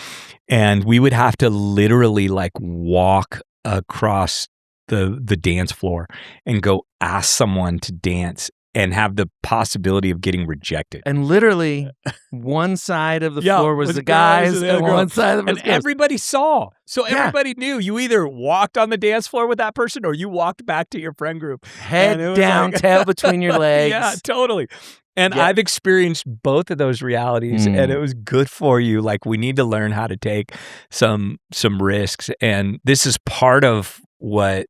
And we would have to literally walk across the dance floor and go ask someone to dance and have the possibility of getting rejected. And literally, one side of the floor was the guys, and one side of the girls. And everybody saw. So everybody knew. You either walked on the dance floor with that person or you walked back to your friend group. Head down, tail between your legs. Yeah, totally. And I've experienced both of those realities, and it was good for you. We need to learn how to take some risks. And this is part of what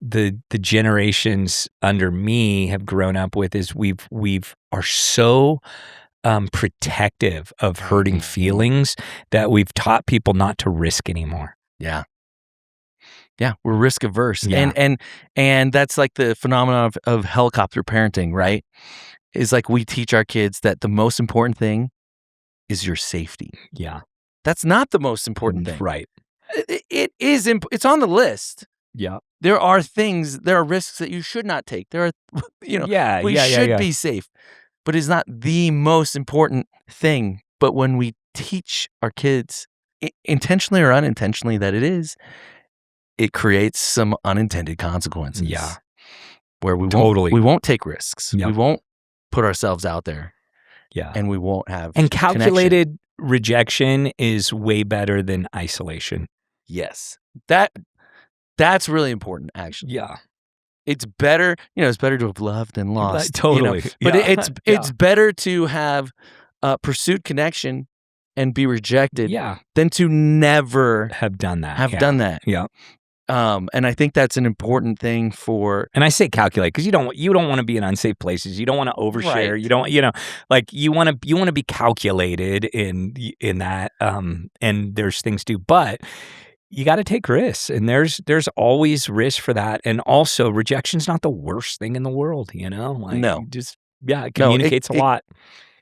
the generations under me have grown up with is we are so protective of hurting feelings that we've taught people not to risk anymore. Yeah, we're risk averse, yeah. and that's like the phenomenon of helicopter parenting, right? Is we teach our kids that the most important thing is your safety. Yeah, that's not the most important thing, right? It is. It's on the list. Yeah. There are risks that you should not take. There are, we should be safe, but it's not the most important thing. But when we teach our kids, intentionally or unintentionally, that it creates some unintended consequences. Yeah. Where we won't take risks. Yep. We won't put ourselves out there. Yeah. And we won't have And calculated rejection is way better than isolation. Yes. That's really important, actually. Yeah. It's better, it's better to have loved than lost. Totally. But Yeah. it's better to have pursued connection and be rejected than to never have done that. Done that. Yeah. And I think that's an important thing for. And I say calculate because you don't want to be in unsafe places. You don't want to overshare. Right. You don't, you want to be calculated in that. And there's things to do, but you got to take risks, and there's always risk for that. And also, rejection's not the worst thing in the world. No, it communicates a lot.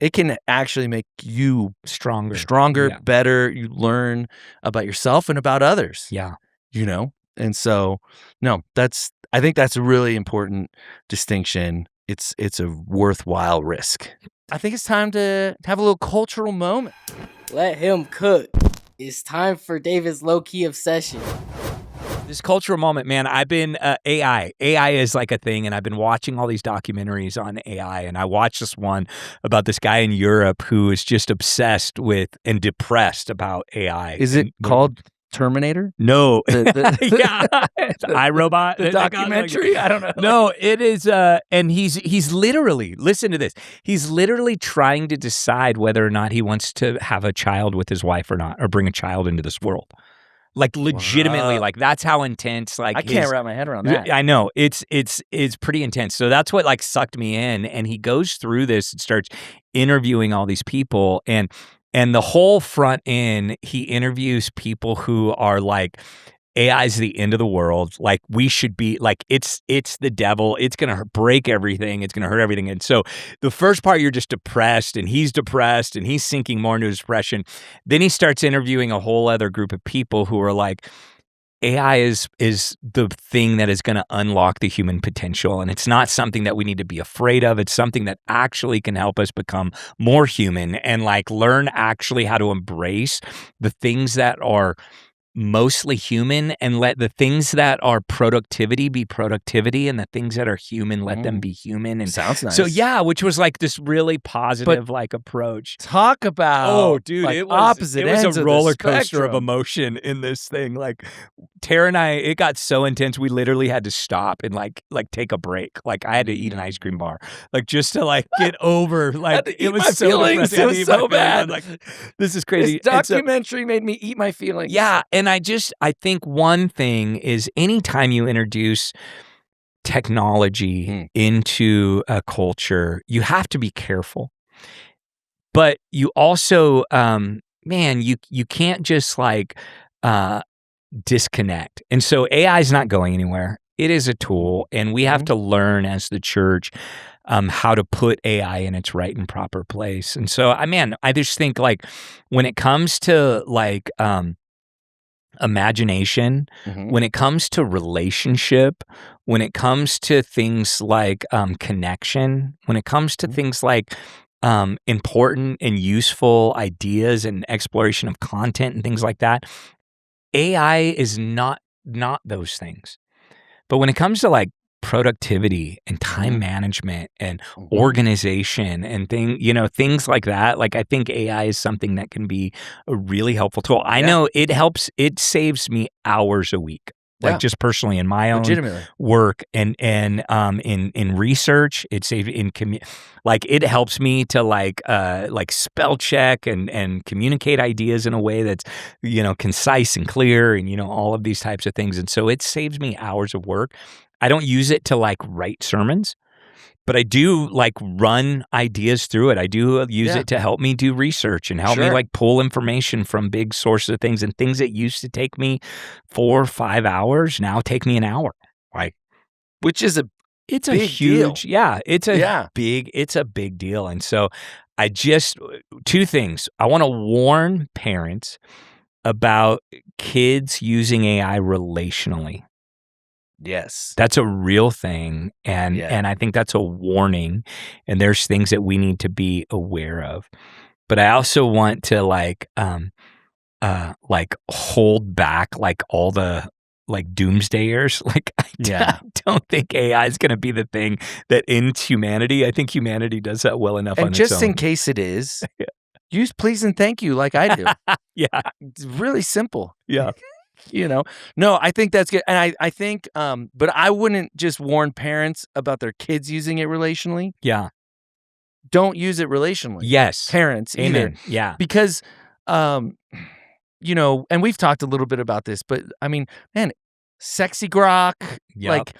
It can actually make you stronger, better. You learn about yourself and about others. Yeah. And so, I think that's a really important distinction. It's a worthwhile risk. I think it's time to have a little cultural moment. Let him cook. It's time for David's low-key obsession. This cultural moment, man, I've been AI. AI is like a thing, and I've been watching all these documentaries on AI, and I watched this one about this guy in Europe who is just obsessed with and depressed about AI. Is it called Terminator? No. iRobot. The documentary? I don't know. No, it is, and he's literally, listen to this, he's literally trying to decide whether or not he wants to have a child with his wife or not, or bring a child into this world. Like legitimately, like that's how intense. Like I can't wrap my head around that. I know it's pretty intense. So that's what like sucked me in. And he goes through this and starts interviewing all these people, and the whole front end, he interviews people who are like, AI is the end of the world. Like we should be like, it's the devil. It's going to break everything. It's going to hurt everything. And so the first part, you're just depressed, and he's depressed, and he's sinking more into his depression. Then he starts interviewing a whole other group of people who are like, AI is the thing that is going to unlock the human potential. And it's not something that we need to be afraid of. It's something that actually can help us become more human and like learn actually how to embrace the things that are mostly human, and let the things that are productivity be productivity, and the things that are human, let them be human. And sounds nice. So which was like this really positive like approach. Talk about it was opposite ends a roller of the coaster spectrum. of emotion in this thing. Like Tara and I, it got so intense we literally had to stop and like take a break. Like I had to eat an ice cream bar, like just to like get over. Like it was so feelings. It was so bad. Like this is crazy. This documentary made me eat my feelings. Yeah, and I think one thing is anytime you introduce technology into a culture, you have to be careful. But you also, you can't just like disconnect. And so AI is not going anywhere. It is a tool, and we have to learn as the church how to put AI in its right and proper place. And so, I just think like when it comes to like imagination, when it comes to relationship, when it comes to things like connection, when it comes to things like important and useful ideas and exploration of content and things like that, AI is not those things. But when it comes to like productivity and time management and organization and things like that, like I think AI is something that can be a really helpful tool. I know it saves me hours a week. Like just personally in my own work and in research, it saved it helps me to like spell check and communicate ideas in a way that's concise and clear and all of these types of things. And so it saves me hours of work. I don't use it to like write sermons, but I do like run ideas through it. I do use it to help me do research and help me like pull information from big sources of things, and things that used to take me 4 or 5 hours now take me an hour. Like, which is it's a huge deal. It's a big deal. And so I just, two things. I want to warn parents about kids using AI relationally. Yes. That's a real thing. And I think that's a warning. And there's things that we need to be aware of. But I also want to like hold back like all the doomsdayers. Like, I don't think AI is going to be the thing that ends humanity. I think humanity does that well enough on its own. And just in case it is, use please and thank you like I do. Yeah. It's really simple. Yeah. No, I think that's good. And I think, but I wouldn't just warn parents about their kids using it relationally. Yeah. Don't use it relationally. Yes. Parents either. Amen. Yeah. Because, and we've talked a little bit about this, but I mean, man, sexy grok, like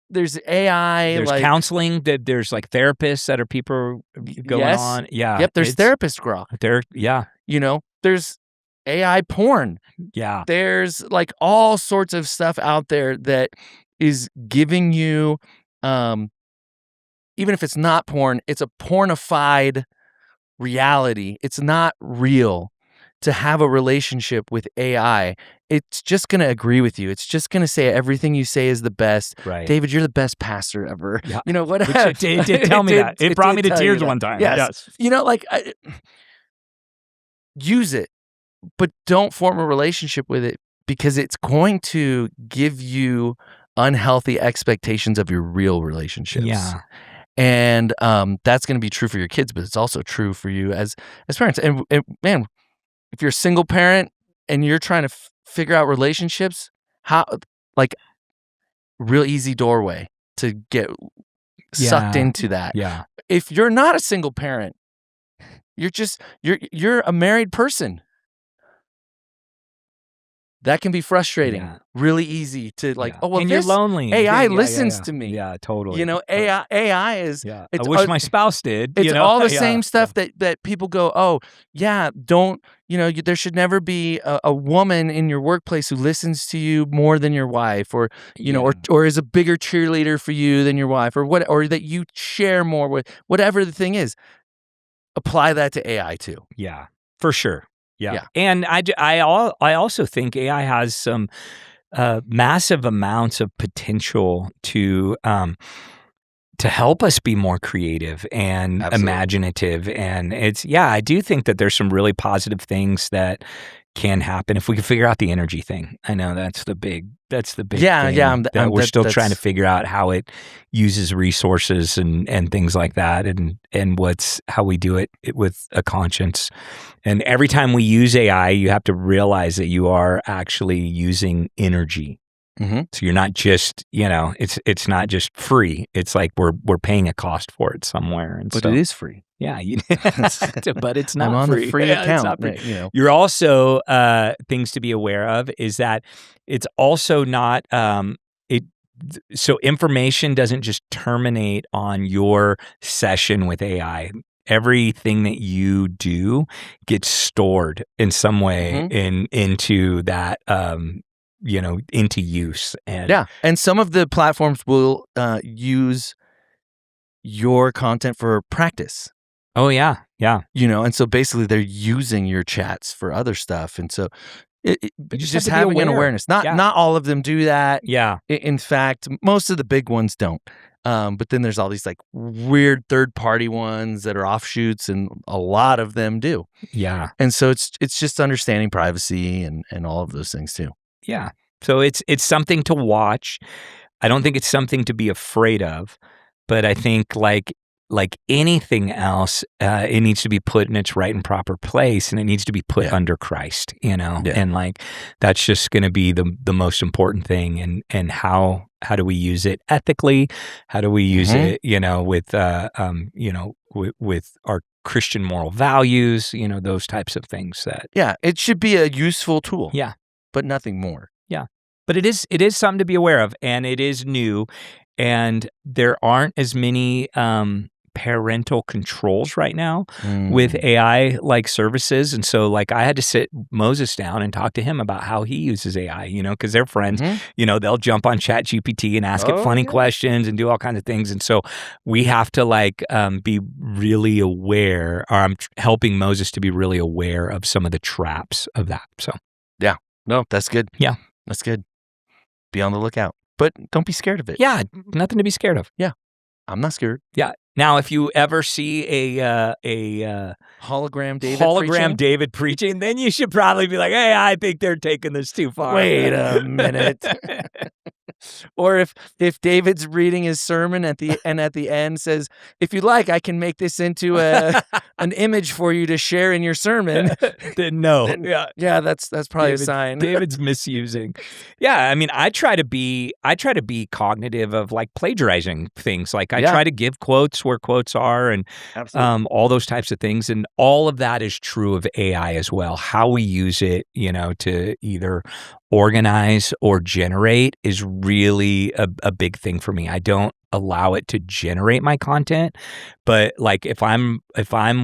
there's AI. There's counseling, there's like therapists that are people going on. Yeah. Yep. There's therapist grok. There's AI porn. Yeah. There's like all sorts of stuff out there that is giving you, even if it's not porn, it's a pornified reality. It's not real to have a relationship with AI. It's just going to agree with you. It's just going to say everything you say is the best. Right. David, you're the best pastor ever. Yeah. Whatever. It did tell me that. It brought me to tears one time. Yes. Use it. But don't form a relationship with it because it's going to give you unhealthy expectations of your real relationships. Yeah. And that's going to be true for your kids, but it's also true for you as parents. And man, if you're a single parent and you're trying to figure out relationships, real easy doorway to get sucked into that. Yeah. If you're not a single parent, you're a married person. That can be frustrating. Yeah. Really easy to and you're lonely. AI listens to me. Yeah, totally. AI is. Yeah. I wish my spouse did. It's all the same stuff that people go, oh yeah, don't. There should never be a woman in your workplace who listens to you more than your wife, or or is a bigger cheerleader for you than your wife, or that you share more with. Whatever the thing is, apply that to AI too. Yeah, for sure. Yeah. And I also think AI has some massive amounts of potential to help us be more creative and imaginative. And I do think that there's some really positive things that can happen if we can figure out the energy thing. I know that's the big thing. Yeah. We're still trying to figure out how it uses resources and things like that, and how we do it with a conscience. And every time we use AI, you have to realize that you are actually using energy. Mm-hmm. So you're not just, it's not just free. It's like we're paying a cost for it somewhere. But it is free. Yeah, but it's not I'm on free. the free account. You're also things to be aware of is that it's also not so information doesn't just terminate on your session with AI. Everything that you do gets stored in some way into that into use. And some of the platforms will use your content for practice. Oh yeah. And so basically they're using your chats for other stuff, and so just having an awareness. Not all of them do that. Yeah. In fact, most of the big ones don't. But then there's all these like weird third-party ones that are offshoots, and a lot of them do. Yeah. And so it's just understanding privacy and all of those things too. Yeah. So it's something to watch. I don't think it's something to be afraid of, but I think like anything else, it needs to be put in its right and proper place, and it needs to be put under Christ, and like that's just going to be the most important thing. And how do we use it ethically? How do we use it, with our Christian moral values, those types of things it should be a useful tool. Yeah. But nothing more. Yeah. But it is something to be aware of, and it is new, and there aren't as many parental controls right now with AI like services. And so like I had to sit Moses down and talk to him about how he uses AI, because they're friends, they'll jump on ChatGPT and ask it funny questions and do all kinds of things. And so we have to be really aware, or I'm helping Moses to be really aware of some of the traps of that. So yeah, no, that's good. Yeah, that's good. Be on the lookout, but don't be scared of it. Yeah. Nothing to be scared of. Yeah. I'm not scared. Yeah. Now, if you ever see a Hologram David preaching, then you should probably be like, hey, I think they're taking this too far. Wait a minute. Or if David's reading his sermon at the end says, if you like, I can make this into an image for you to share in your sermon. Then no. Yeah, that's probably a sign. David's misusing. Yeah, I mean, I try to be cognitive of like plagiarizing things. Like I try to give quotes where quotes are and all those types of things. And all of that is true of AI as well. How we use it, to either organize or generate is really a big thing for me. I don't allow it to generate my content, but like if I'm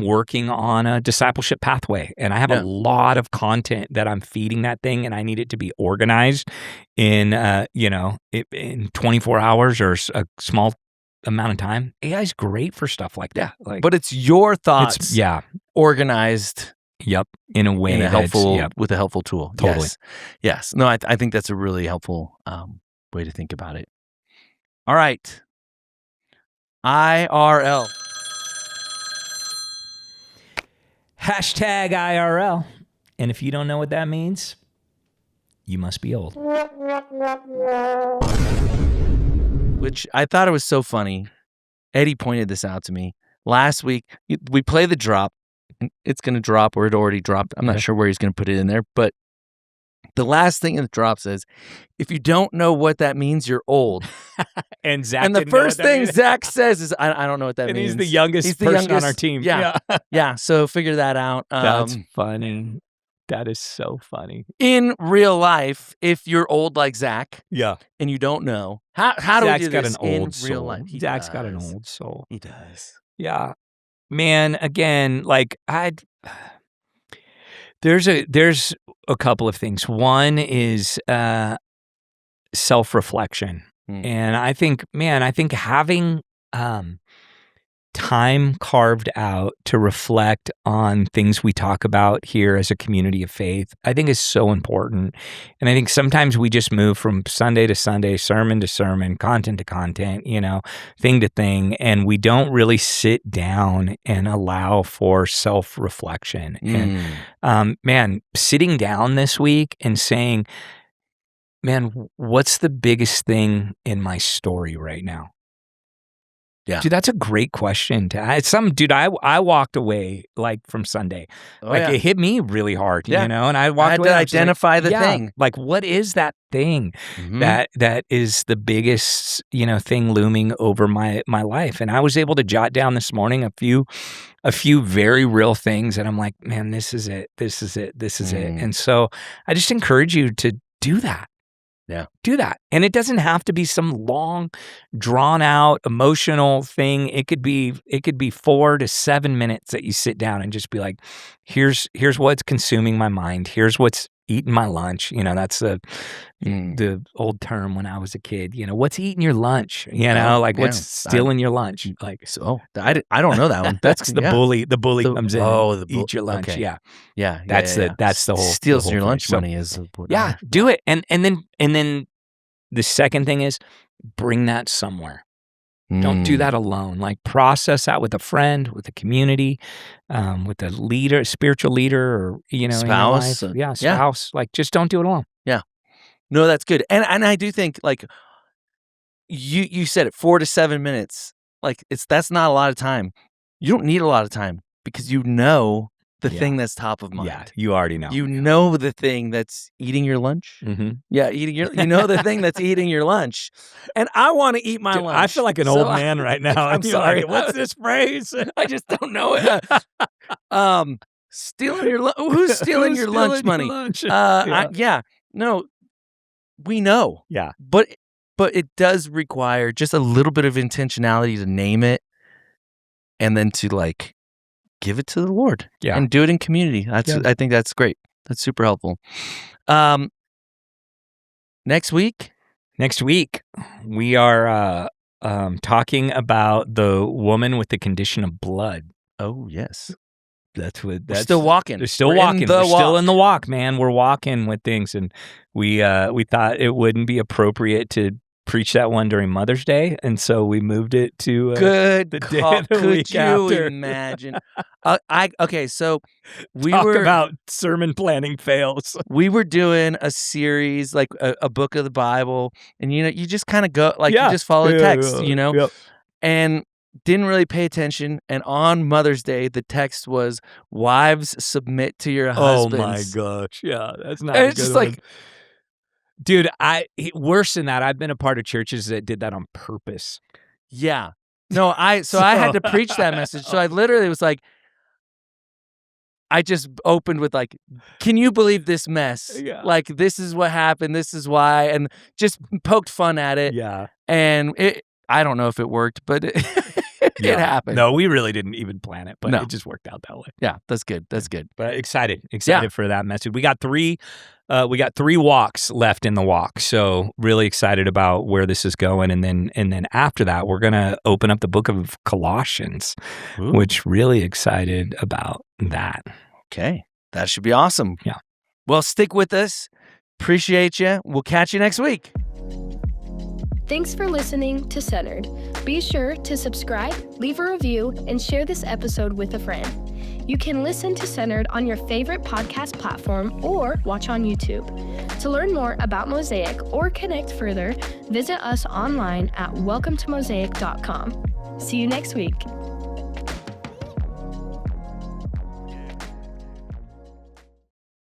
working on a discipleship pathway and I have a lot of content that I'm feeding that thing and I need it to be organized in in 24 hours or a small amount of time, AI is great for stuff like that. But it's your thoughts organized. Yep. In a way with a helpful tool. Totally. Yes. No, I think that's a really helpful way to think about it. All right. IRL. Hashtag IRL. And if you don't know what that means, you must be old. Which I thought it was so funny. Eddie pointed this out to me. Last week, we play the drop. It's going to drop, or it already dropped. I'm not sure where he's going to put it in there, but the last thing in the drop says, if you don't know what that means, you're old. And Zach and the first thing Zach says is, I don't know what that means. He's the youngest person on our team. Yeah. Yeah. So figure that out. That's funny. That is so funny. In real life, if you're old like Zach, and you don't know, how do we do this in real life? Zach's got an old soul. He does. Yeah. Man, again, like there's a couple of things. One is self-reflection. And I think having time carved out to reflect on things we talk about here as a community of faith, I think is so important. And I think sometimes we just move from Sunday to Sunday, sermon to sermon, content to content, thing to thing, and we don't really sit down and allow for self-reflection. And man, sitting down this week and saying, man, what's the biggest thing in my story right now? Yeah. Dude, that's a great question to ask. I walked away like from Sunday. It hit me really hard, and I walked away. I had to identify the thing. Like, what is that thing that is the biggest, thing looming over my life? And I was able to jot down this morning a few very real things, and I'm like, man, this is it. This is it. This is it. And so I just encourage you to do that. Yeah. Do that. And it doesn't have to be some long, drawn out, emotional thing. It could be 4 to 7 minutes that you sit down and just be like, here's what's consuming my mind. Here's what's eating my lunch. That's the old term when I was a kid. What's eating your lunch? What's stealing your lunch? I don't know that one. That's the bully. The bully comes in. Oh, eat your lunch. Okay. Yeah. That's the whole steals the whole your thing. lunch money is. Do it. And then the second thing is bring that somewhere. Don't do that alone. Like process that with a friend, with a community, with a leader, spiritual leader, or spouse. Spouse. Like just don't do it alone. Yeah. No, that's good. And I do think like you said it, 4 to 7 minutes. Like that's not a lot of time. You don't need a lot of time because the thing that's top of mind. Yeah, you already know. You know the thing that's eating your lunch. Mm-hmm. Yeah, the thing that's eating your lunch. And I want to eat my lunch. I feel like an old man right now. I'm sorry. Like, what's this phrase? I just don't know it. Stealing your lunch. Who's stealing your lunch money? No, we know. Yeah. But it does require just a little bit of intentionality to name it and then to like give it to the Lord and do it in community. I think that's great. That's super helpful. Next week we are talking about the woman with the condition of blood. Oh yes, we're still walking. They're still walking. We're still in the walk, man. We're walking with things, and we thought it wouldn't be appropriate to preach that one during Mother's Day, and so we moved it to good the call. day of the Could week you after. imagine? Okay, so we Talk were about sermon planning fails. we were doing a series, like a book of the Bible, and you just kind of go you just follow the text, Yep. and didn't really pay attention. And on Mother's Day, the text was, "Wives, submit to your husbands." Oh my gosh, yeah, that's not. And a it's good just one. like, dude, worse than that. I've been a part of churches that did that on purpose. yeah, no, I had to preach that message. So I literally was like, I just opened with like, "Can you believe this mess? Yeah. Like, this is what happened. This is why," and just poked fun at it. Yeah. And I don't know if it worked, but it happened. No, we really didn't even plan it, but No. it just worked out that way. Yeah, that's good. That's good. But excited for that message. We got three walks left in the walk, so really excited about where this is going. And then after that, we're gonna open up the book of Colossians, which really excited about that. Okay, that should be awesome. Yeah. Well, stick with us. Appreciate you. We'll catch you next week. Thanks for listening to Centered. Be sure to subscribe, leave a review, and share this episode with a friend. You can listen to Centered on your favorite podcast platform or watch on YouTube. To learn more about Mosaic or connect further, visit us online at welcometomosaic.com. See you next week.